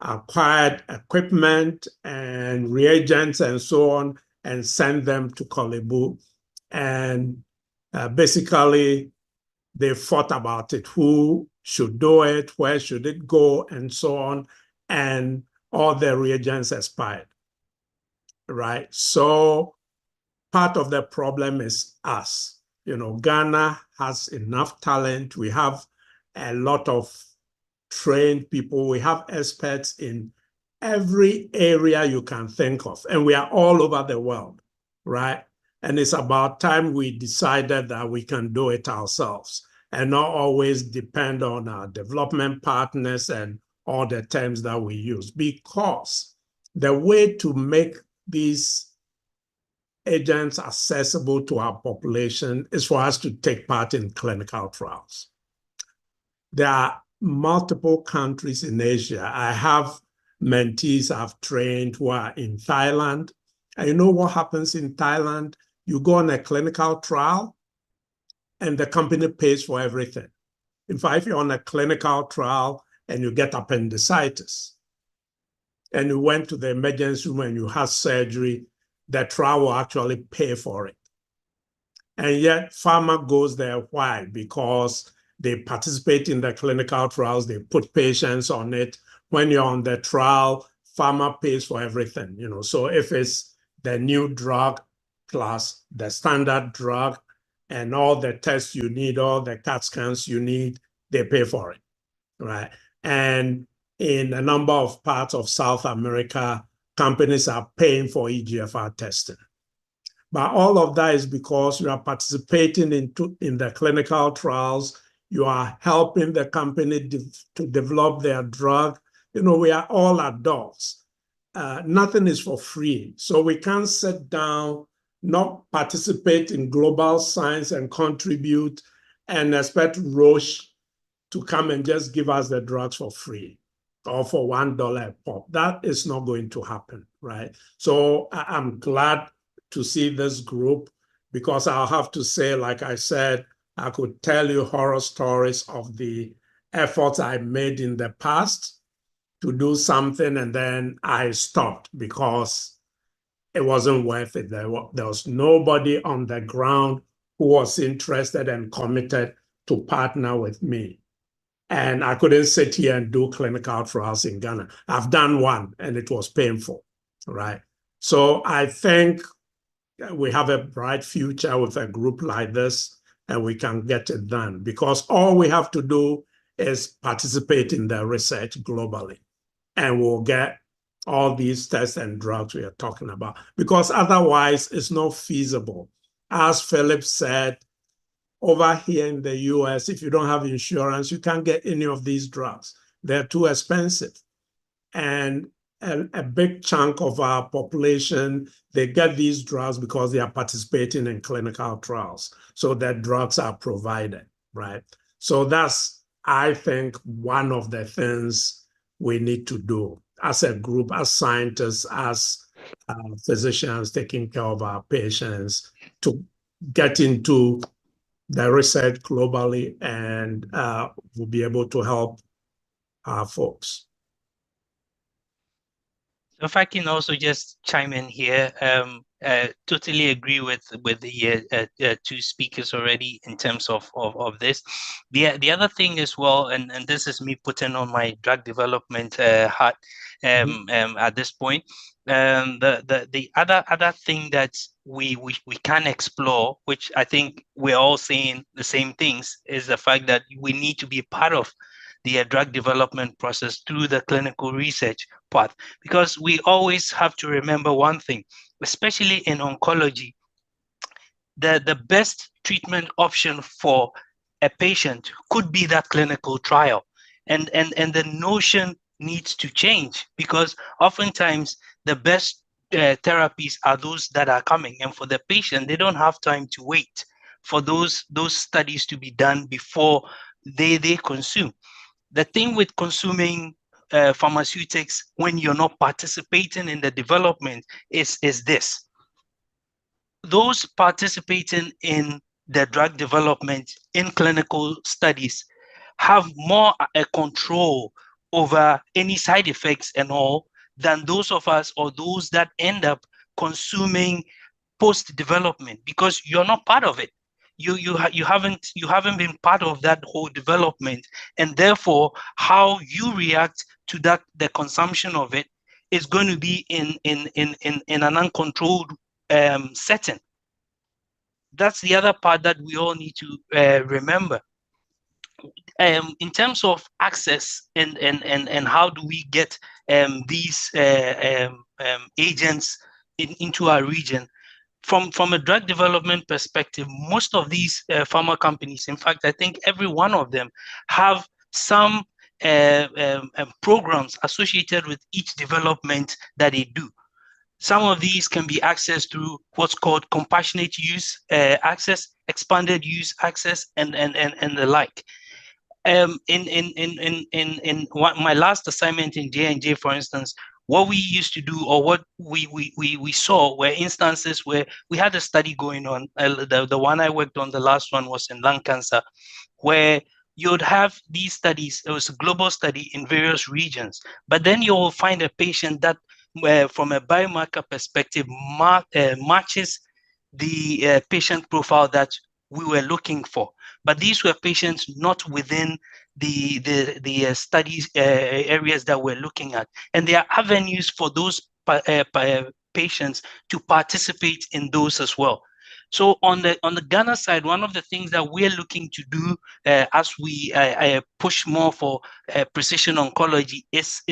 acquired equipment and reagents and so on, and sent them to Kolebu. And basically, they thought about it, who should do it, where should it go, and so on. And all the reagents expired, right? So part of the problem is us. Ghana has enough talent. We have a lot of trained people. We have experts in every area you can think of, and we are all over the world, right? And it's about time we decided that we can do it ourselves and not always depend on our development partners and all the terms that we use, because the way to make these agents accessible to our population is for us to take part in clinical trials. There are multiple countries in Asia. I have mentees I've trained who are in Thailand. And you know what happens in Thailand? You go on a clinical trial and the company pays for everything. In fact, if you're on a clinical trial and you get appendicitis and you went to the emergency room and you had surgery, the trial will actually pay for it. And yet pharma goes there. Why? Because they participate in the clinical trials, they put patients on it. When you're on the trial, pharma pays for everything. So if it's the new drug plus the standard drug and all the tests you need, all the CAT scans you need, they pay for it, right? And in a number of parts of South America, companies are paying for EGFR testing. But all of that is because you are participating in the clinical trials. You are helping the company to develop their drug. We are all adults. Nothing is for free. So we can't sit down, not participate in global science and contribute and expect Roche to come and just give us the drugs for free or for $1 a pop. That is not going to happen, right? So I'm glad to see this group, because I'll have to say, like I said, I could tell you horror stories of the efforts I made in the past to do something, and then I stopped because it wasn't worth it. There was nobody on the ground who was interested and committed to partner with me. And I couldn't sit here and do clinical trials in Ghana. I've done one, and it was painful, right? So I think we have a bright future with a group like this, and we can get it done, because all we have to do is participate in the research globally, and we'll get all these tests and drugs we are talking about, because otherwise it's not feasible. As Philip said, over here in the US, if you don't have insurance, you can't get any of these drugs. They're too expensive. And a big chunk of our population, they get these drugs because they are participating in clinical trials. So that drugs are provided, right? So that's, I think, one of the things we need to do as a group, as scientists, as physicians taking care of our patients, to get into the research globally, and we'll be able to help our folks. If I can also just chime in here, totally agree with the two speakers already in terms of this. The other thing as well, and this is me putting on my drug development hat at this point. The other thing that we can explore, which I think we're all saying the same things, is the fact that we need to be part of the drug development process through the clinical research path, because we always have to remember one thing, especially in oncology, the best treatment option for a patient could be that clinical trial, and the notion needs to change, because oftentimes the best therapies are those that are coming, and for the patient, they don't have time to wait for those studies to be done before they consume. The thing with consuming pharmaceutics when you're not participating in the development is this. Those participating in the drug development in clinical studies have more a control over any side effects and all than those of us, or those that end up consuming post-development, because you're not part of it. You haven't been part of that whole development, and therefore how you react to the consumption of it is going to be in an uncontrolled setting. That's the other part that we all need to remember. In terms of access and how do we get these agents into our region, from a drug development perspective, most of these pharma companies, in fact, I think every one of them, have some programs associated with each development that they do. Some of these can be accessed through what's called compassionate use access, expanded use access, and the like. In my last assignment in J&J, for instance, what we used to do, or what we saw, were instances where we had a study going on. The one I worked on, the last one, was in lung cancer, where you'd have these studies. It was a global study in various regions, but then you will find a patient that, from a biomarker perspective, matches the patient profile that we were looking for. But these were patients not within the studies areas that we're looking at, and there are avenues for those patients to participate in those as well. So on the Ghana side, one of the things that we're looking to do as we push more for precision oncology is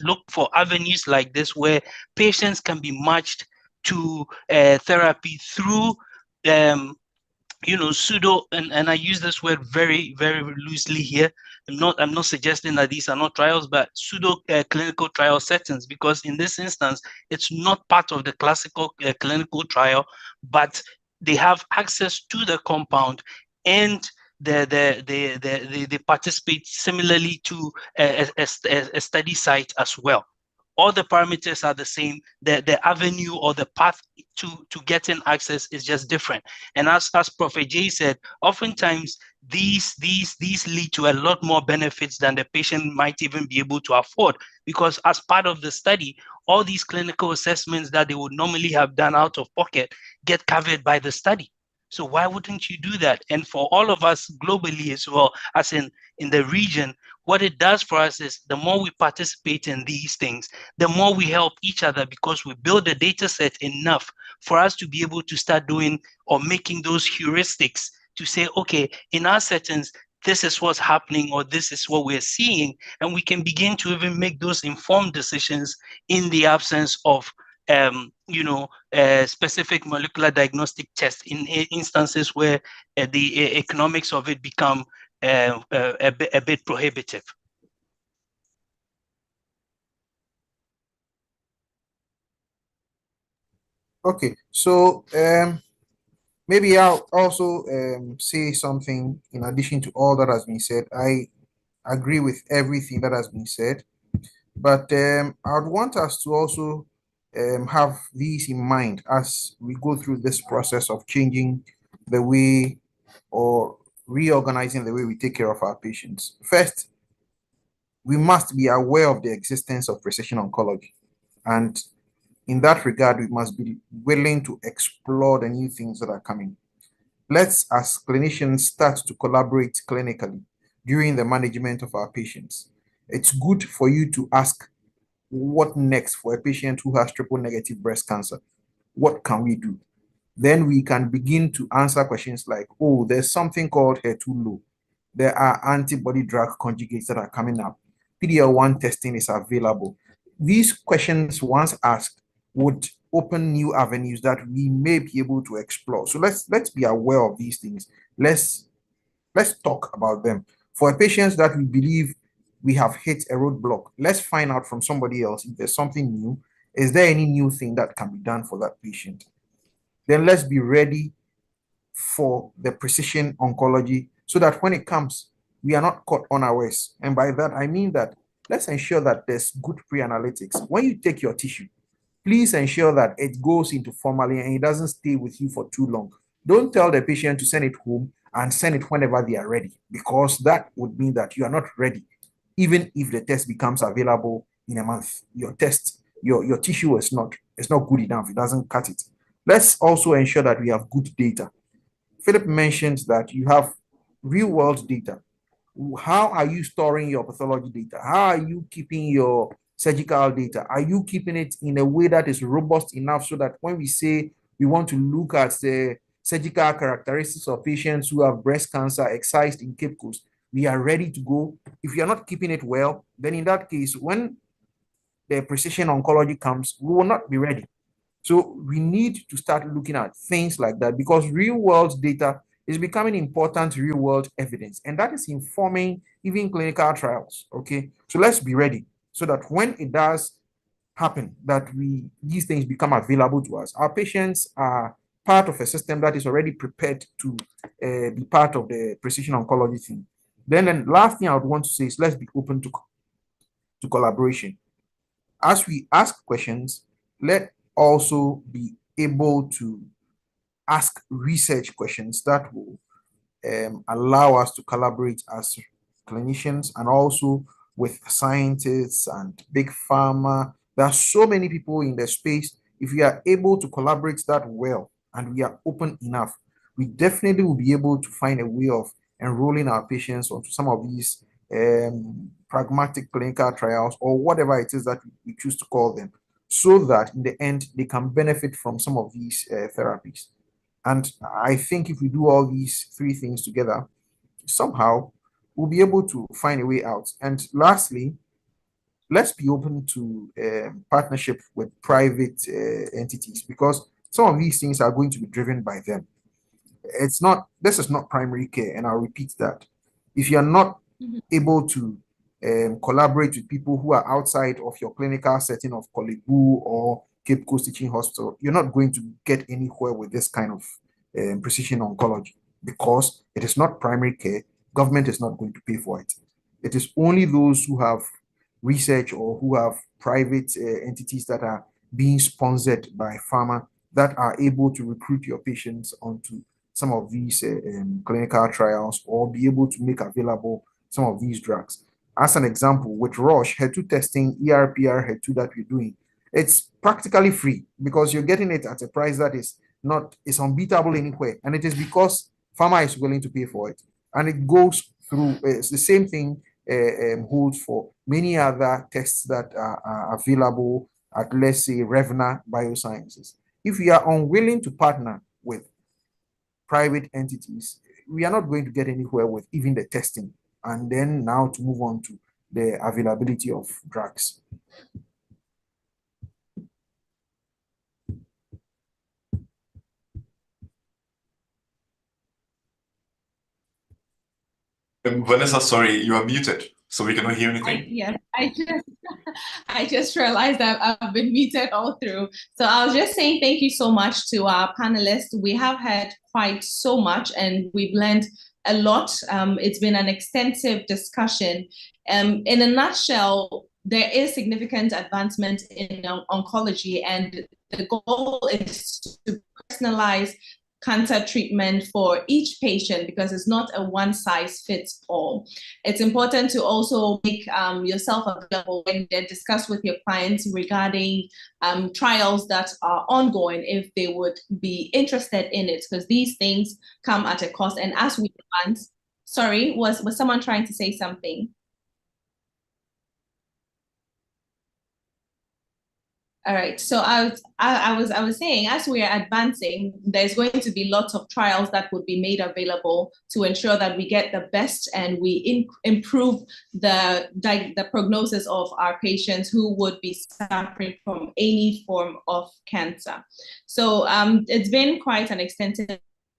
look for avenues like this, where patients can be matched to therapy through pseudo, and I use this word very, very loosely here. I'm not suggesting that these are not trials, but pseudo clinical trial settings, because in this instance, it's not part of the classical clinical trial, but they have access to the compound, and they participate similarly to a study site as well. All the parameters are the same. The avenue or the path to getting access is just different. And as Prof. Jay said, oftentimes these lead to a lot more benefits than the patient might even be able to afford, because as part of the study, all these clinical assessments that they would normally have done out of pocket get covered by the study. So why wouldn't you do that? And for all of us globally as well, as in the region, what it does for us is, the more we participate in these things, the more we help each other, because we build a data set enough for us to be able to start doing or making those heuristics to say, okay, in our settings, this is what's happening, or this is what we're seeing, and we can begin to even make those informed decisions in the absence of specific molecular diagnostic tests in instances where the economics of it become a bit prohibitive. Okay, so maybe I'll also say something in addition to all that has been said. I agree with everything that has been said, but I would want us to also have these in mind as we go through this process of changing the way, or reorganizing the way we take care of our patients. First, we must be aware of the existence of precision oncology. And in that regard, we must be willing to explore the new things that are coming. Let's, as clinicians, start to collaborate clinically during the management of our patients. It's good for you to ask, what next for a patient who has triple negative breast cancer? What can we do? Then we can begin to answer questions like, oh, there's something called HER2-low. There are antibody drug conjugates that are coming up. PD-L1 testing is available. These questions, once asked, would open new avenues that we may be able to explore. So let's be aware of these things. Let's talk about them. For patients that we believe we have hit a roadblock, let's find out from somebody else if there's something new. Is there any new thing that can be done for that patient? Then let's be ready for the precision oncology, so that when it comes, we are not caught unawares. And by that, I mean that let's ensure that there's good pre-analytics. When you take your tissue, please ensure that it goes into formalin and it doesn't stay with you for too long. Don't tell the patient to send it home and send it whenever they are ready, because that would mean that you are not ready. Even if the test becomes available in a month, your tissue is not good enough. It doesn't cut it. Let's also ensure that we have good data. Philip mentioned that you have real-world data. How are you storing your pathology data? How are you keeping your surgical data? Are you keeping it in a way that is robust enough so that when we say we want to look at the surgical characteristics of patients who have breast cancer excised in Cape Coast, we are ready to go? If you are not keeping it well, then in that case, when the precision oncology comes, we will not be ready. So we need to start looking at things like that, because real world data is becoming important real world evidence, and that is informing even clinical trials. Okay, so let's be ready so that when it does happen, that these things become available to us. Our patients are part of a system that is already prepared to be part of the precision oncology team. Then last thing I would want to say is, let's be open to collaboration. As we ask questions, let also be able to ask research questions that will allow us to collaborate as clinicians and also with scientists and big pharma. There are so many people in the space. If we are able to collaborate that well and we are open enough, we definitely will be able to find a way of enrolling our patients onto some of these pragmatic clinical trials, or whatever it is that we choose to call them, so that in the end they can benefit from some of these therapies. And I think if we do all these three things together, somehow we'll be able to find a way out. And lastly, let's be open to partnership with private entities, because some of these things are going to be driven by them. This is not primary care, and I'll repeat that. If you're not able to collaborate with people who are outside of your clinical setting of Kolebu or Cape Coast Teaching Hospital, you're not going to get anywhere with this kind of precision oncology, because it is not primary care. Government is not going to pay for it. It is only those who have research or who have private entities that are being sponsored by pharma that are able to recruit your patients onto some of these clinical trials, or be able to make available some of these drugs. As an example, with Roche, HER2 testing, ERPR HER2 that we're doing, it's practically free because you're getting it at a price that is unbeatable anywhere. And it is because pharma is willing to pay for it. And it goes through, it's the same thing holds for many other tests that are available at, let's say, Revna Biosciences. If we are unwilling to partner with private entities, we are not going to get anywhere with even the testing, and then now to move on to the availability of drugs. Vanessa, sorry, you are muted, so we cannot hear anything. Yes, I just realized that I've been muted all through. So I was just saying thank you so much to our panelists. We have had quite so much, and we've learned a lot. It's been an extensive discussion. In a nutshell, there is significant advancement in oncology, and the goal is to personalize cancer treatment for each patient, because it's not a one size fits all. It's important to also make yourself available when they discuss with your clients regarding trials that are ongoing, if they would be interested in it, because these things come at a cost. And as we advance, sorry, was someone trying to say something? All right. So I was saying, as we are advancing, there's going to be lots of trials that would be made available to ensure that we get the best and we improve the prognosis of our patients who would be suffering from any form of cancer. So it's been quite an extensive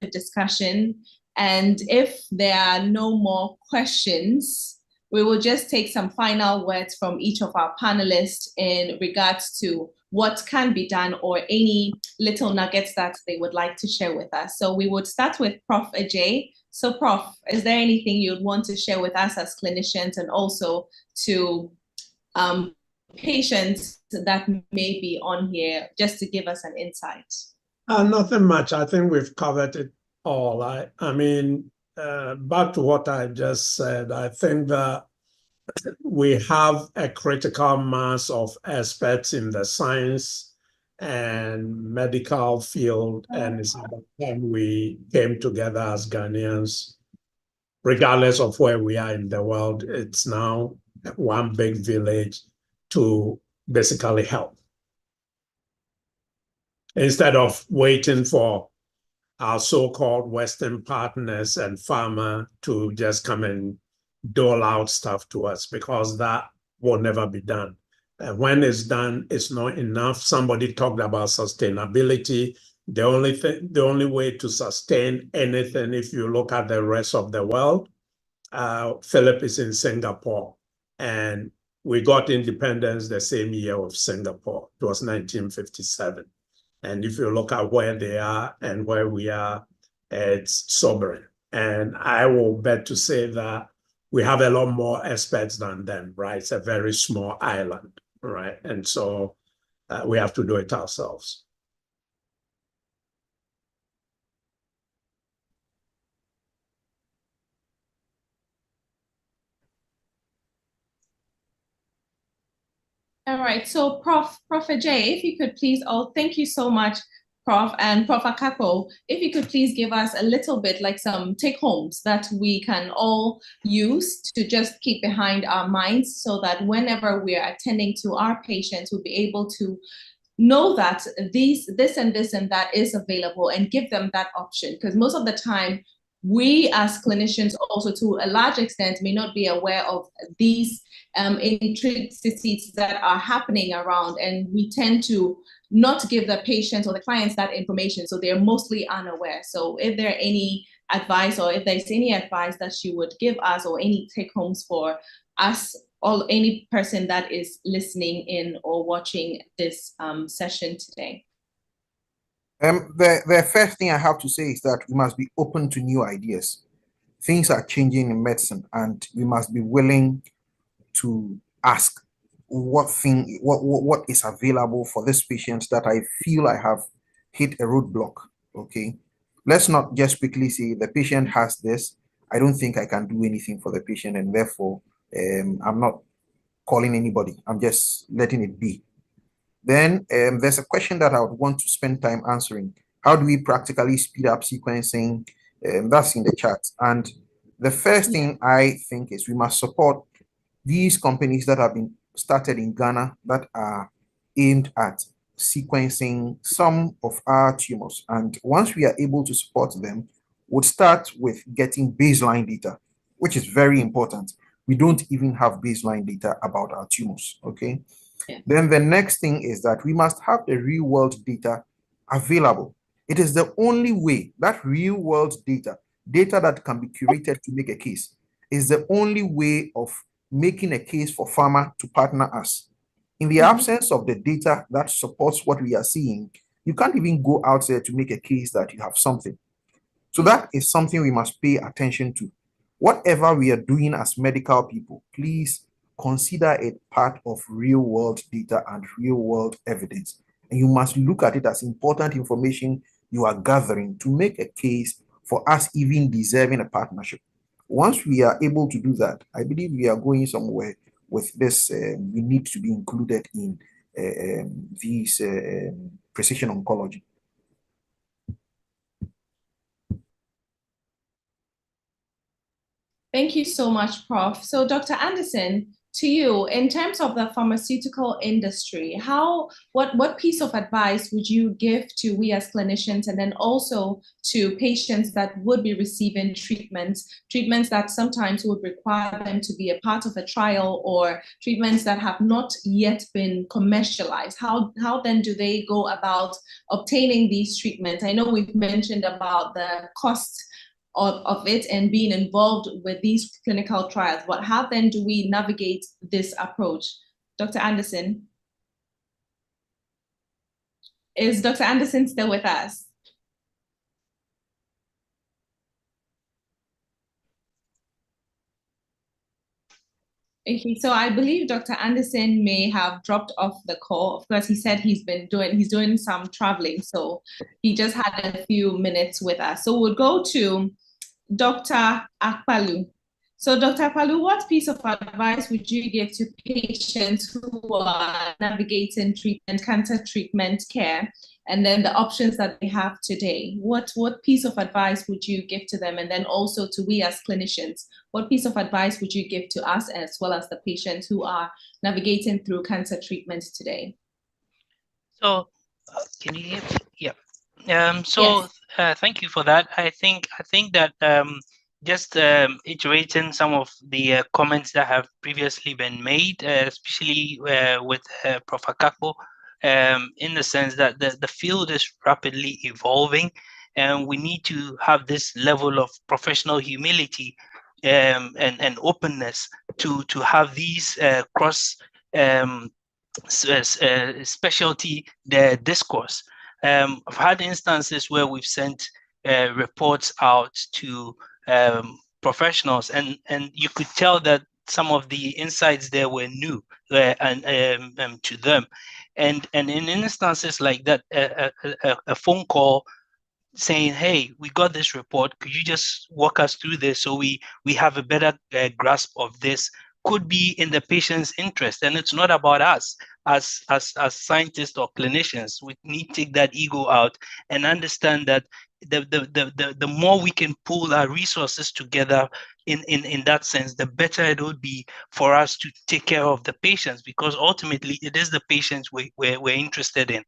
discussion, and if there are no more questions, we will just take some final words from each of our panelists in regards to what can be done, or any little nuggets that they would like to share with us. So we would start with Prof. Ajay. So Prof, is there anything you'd want to share with us as clinicians, and also to patients that may be on here, just to give us an insight? Nothing much. I think we've covered it all. I mean, back to what I just said, I think that we have a critical mass of experts in the science and medical field, and it's about time we came together as Ghanaians, regardless of where we are in the world. It's now one big village, to basically help. Instead of waiting for our so-called Western partners and pharma to just come and dole out stuff to us, because that will never be done. And when it's done, it's not enough. Somebody talked about sustainability. The only way to sustain anything, if you look at the rest of the world, Philip is in Singapore, and we got independence the same year of Singapore. It was 1957. And if you look at where they are and where we are, it's sobering. And I will bet to say that we have a lot more experts than them, right? It's a very small island, right? And so we have to do it ourselves. All right, so Prof. Ajay, if you could please, thank you so much, Prof. And Prof. Akapo, if you could please give us a little bit, like some take-homes that we can all use to just keep behind our minds, so that whenever we are attending to our patients, we'll be able to know that this and that is available, and give them that option. Because most of the time, we as clinicians also, to a large extent, may not be aware of these intricacies that are happening around, and we tend to not give the patients or the clients that information, so they're mostly unaware. So if there are any advice, or if there's any advice that you would give us, or any take homes for us, or any person that is listening in or watching this session today. The first thing I have to say is that we must be open to new ideas. Things are changing in medicine, and we must be willing to ask what is available for this patient that I feel I have hit a roadblock. Okay, let's not just quickly say the patient has this, I don't think I can do anything for the patient, and therefore I'm not calling anybody, I'm just letting it be. Then there's a question that I would want to spend time answering. How do we practically speed up sequencing? That's in the chat. And the first thing I think is we must support these companies that have been started in Ghana that are aimed at sequencing some of our tumors. And once we are able to support them, we'll start with getting baseline data, which is very important. We don't even have baseline data about our tumors, okay? Yeah. Then the next thing is that we must have the real world data available. It is the only way, that real world data that can be curated to make a case, is the only way of making a case for pharma to partner us. In the absence of the data that supports what we are seeing, you can't even go out there to make a case that you have something. So that is something we must pay attention to. Whatever we are doing as medical people, please consider it part of real world data and real world evidence. And you must look at it as important information you are gathering to make a case for us even deserving a partnership. Once we are able to do that, I believe we are going somewhere with this. We need to be included in these precision oncology. Thank you so much, Prof. So Dr. Anderson, to you, in terms of the pharmaceutical industry, what piece of advice would you give to we as clinicians, and then also to patients that would be receiving treatments that sometimes would require them to be a part of a trial, or treatments that have not yet been commercialized? How then do they go about obtaining these treatments? I know we've mentioned about the cost of it and being involved with these clinical trials, but how then do we navigate this approach? Dr. Anderson? Is Dr. Anderson still with us? Okay, so I believe Dr. Anderson may have dropped off the call. Of course, he said he's doing some traveling, so he just had a few minutes with us. So we'll go to Dr. Akpalu. So Dr. Akpalu, what piece of advice would you give to patients who are navigating cancer treatment care, and then the options that they have today, what piece of advice would you give to them? And then also to we as clinicians, what piece of advice would you give to us as well as the patients who are navigating through cancer treatment today? So, can you hear me? Yeah. Thank you for that. I think that just iterating some of the comments that have previously been made, especially with Prof. Akakpo, in the sense that the field is rapidly evolving, and we need to have this level of professional humility and openness to have these cross specialty discourse. I've had instances where we've sent reports out to professionals, and you could tell that some of the insights there were new and to them, and in instances like that, a phone call saying, "Hey, we got this report. Could you just walk us through this so we have a better grasp of this?" Could be in the patient's interest, and it's not about us as scientists or clinicians. We need to take that ego out and understand that the more we can pool our resources together in that sense, the better it would be for us to take care of the patients, because ultimately it is the patients we're interested in.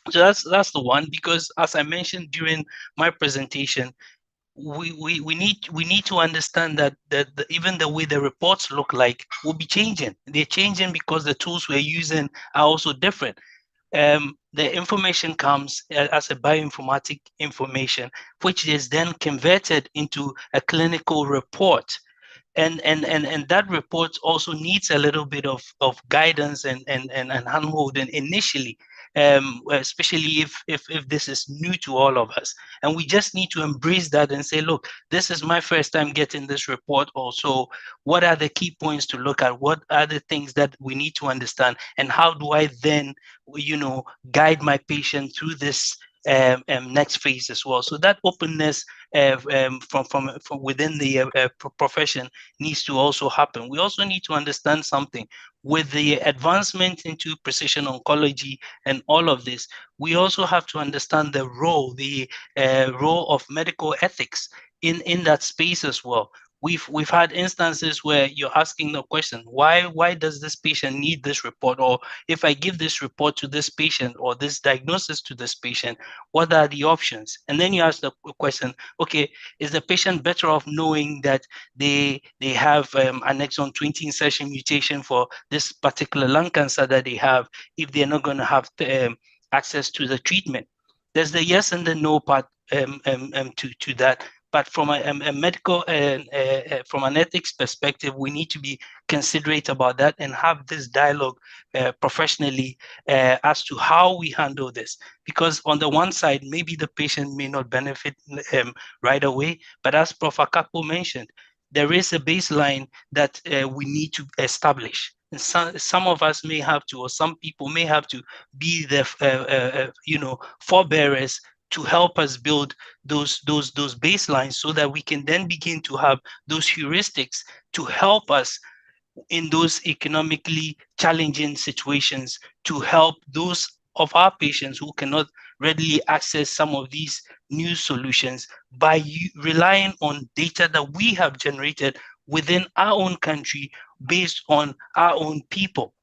So that's the one, because as I mentioned during my presentation, we need to understand that even the way the reports look like will be changing. They're changing because the tools we're using are also different. The information comes as a bioinformatic information, which is then converted into a clinical report. And that report also needs a little bit of guidance and handholding initially, especially if this is new to all of us. And we just need to embrace that and say, look, this is my first time getting this report also. What are the key points to look at? What are the things that we need to understand? And how do I then, guide my patient through this next phase as well? So that openness from within the profession needs to also happen. We also need to understand something. With the advancement into precision oncology and all of this, we also have to understand the role of medical ethics in that space as well. We've had instances where you're asking the question, why does this patient need this report? Or if I give this report to this patient or this diagnosis to this patient, what are the options? And then you ask the question, okay, is the patient better off knowing that they have an exon 20 insertion mutation for this particular lung cancer that they have, if they're not going to have access to the treatment? There's the yes and the no part to that. But from a medical from an ethics perspective, we need to be considerate about that and have this dialogue professionally as to how we handle this. Because on the one side, maybe the patient may not benefit right away, but as Prof. Akakpo mentioned, there is a baseline that we need to establish. And some of us may have to, or some people may have to be the forebearers to help us build those baselines, so that we can then begin to have those heuristics to help us in those economically challenging situations, to help those of our patients who cannot readily access some of these new solutions, by relying on data that we have generated within our own country based on our own people.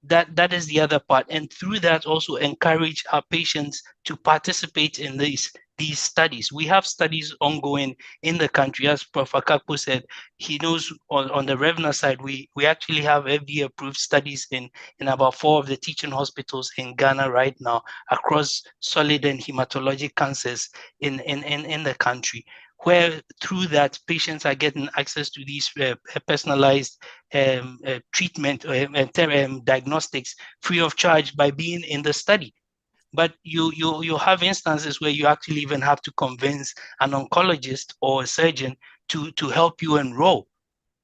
That is the other part, and through that also encourage our patients to participate in these studies. We have studies ongoing in the country. As Prof. Akakpo said, he knows on the Revna side, we actually have FDA approved studies in about 4 of the teaching hospitals in Ghana right now, across solid and hematologic cancers in the country, where through that patients are getting access to these personalized treatment diagnostics free of charge by being in the study. But you have instances where you actually even have to convince an oncologist or a surgeon to help you enroll.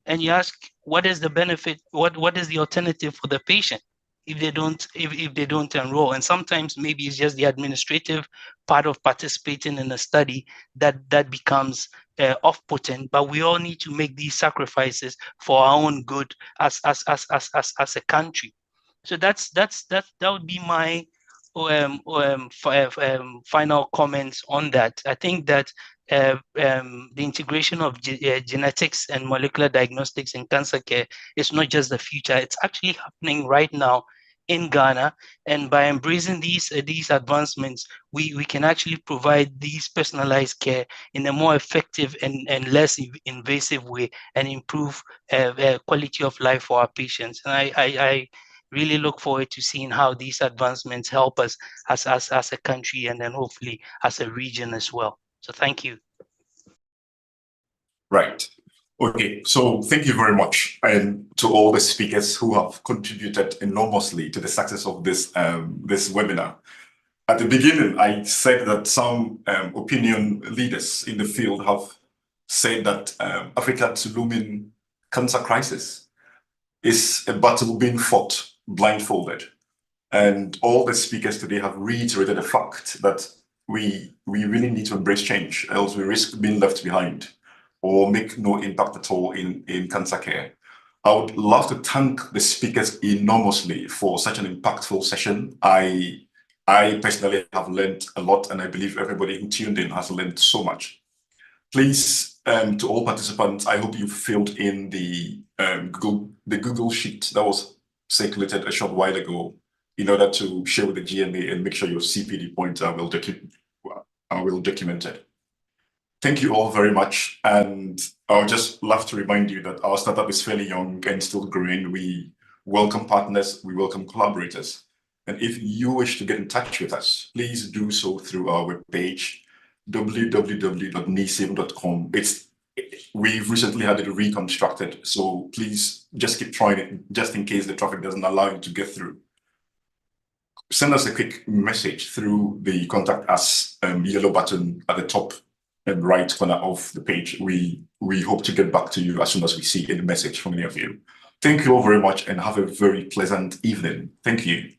And you ask, what is the benefit? What is the alternative for the patient if they don't enroll? And sometimes maybe it's just the administrative part of participating in a study that becomes off-putting. But we all need to make these sacrifices for our own good as a country. So that would be my final comments on that. I think that the integration of genetics and molecular diagnostics in cancer care is not just the future, it's actually happening right now in Ghana. And by embracing these advancements, we can actually provide these personalized care in a more effective and less invasive way, and improve quality of life for our patients. And I really look forward to seeing how these advancements help us as a country, and then hopefully as a region as well. So thank you. Right. Okay, so thank you very much, and to all the speakers who have contributed enormously to the success of this this webinar. At the beginning, I said that some opinion leaders in the field have said that Africa's looming cancer crisis is a battle being fought blindfolded. And all the speakers today have reiterated the fact that we really need to embrace change, else we risk being left behind or make no impact at all in cancer care. I would love to thank the speakers enormously for such an impactful session. I personally have learned a lot, and I believe everybody who tuned in has learned so much. Please, to all participants, I hope you filled in the Google Sheet that was circulated a short while ago in order to share with the GMA and make sure your CPD points are well documented. Thank you all very much. And I would just love to remind you that our startup is fairly young and still growing. We welcome partners, we welcome collaborators. And if you wish to get in touch with us, please do so through our webpage, www.neesim.com. We've recently had it reconstructed, so please just keep trying it, just in case the traffic doesn't allow you to get through. Send us a quick message through the contact us yellow button at the top and right corner of the page. We hope to get back to you as soon as we see any message from any of you. Thank you all very much, and have a very pleasant evening. Thank you.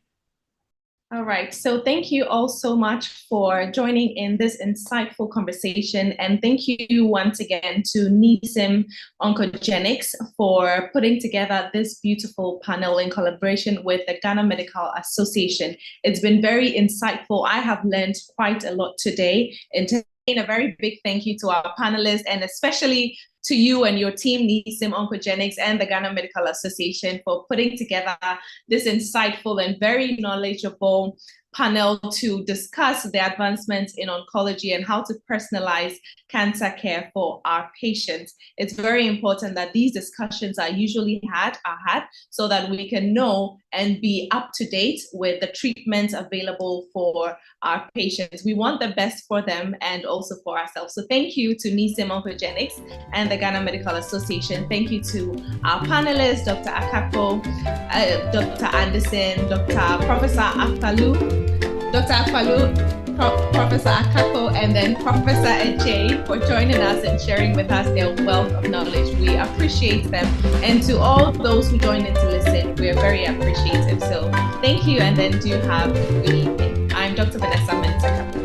All right, so thank you all so much for joining in this insightful conversation, and thank you once again to Neesim OncoGenix for putting together this beautiful panel in collaboration with the Ghana Medical Association. It's been very insightful. I have learned quite a lot today. A very big thank you to our panelists, and especially to you and your team, Neesim OncoGenix and the Ghana Medical Association, for putting together this insightful and very knowledgeable panel to discuss the advancements in oncology and how to personalize cancer care for our patients. It's very important that these discussions are had so that we can know and be up to date with the treatments available for our patients. We want the best for them and also for ourselves. So thank you to Neesim OncoGenix and the Ghana Medical Association. Thank you to our panelists, Dr. Akako, Dr. Anderson, Professor Akpalu, Professor Akako, and then Professor Ejay for joining us and sharing with us their wealth of knowledge. We appreciate them. And to all those who joined in to listen, we are very appreciative. So thank you, and then do have a good evening. I'm Dr. Vanessa Mensaka.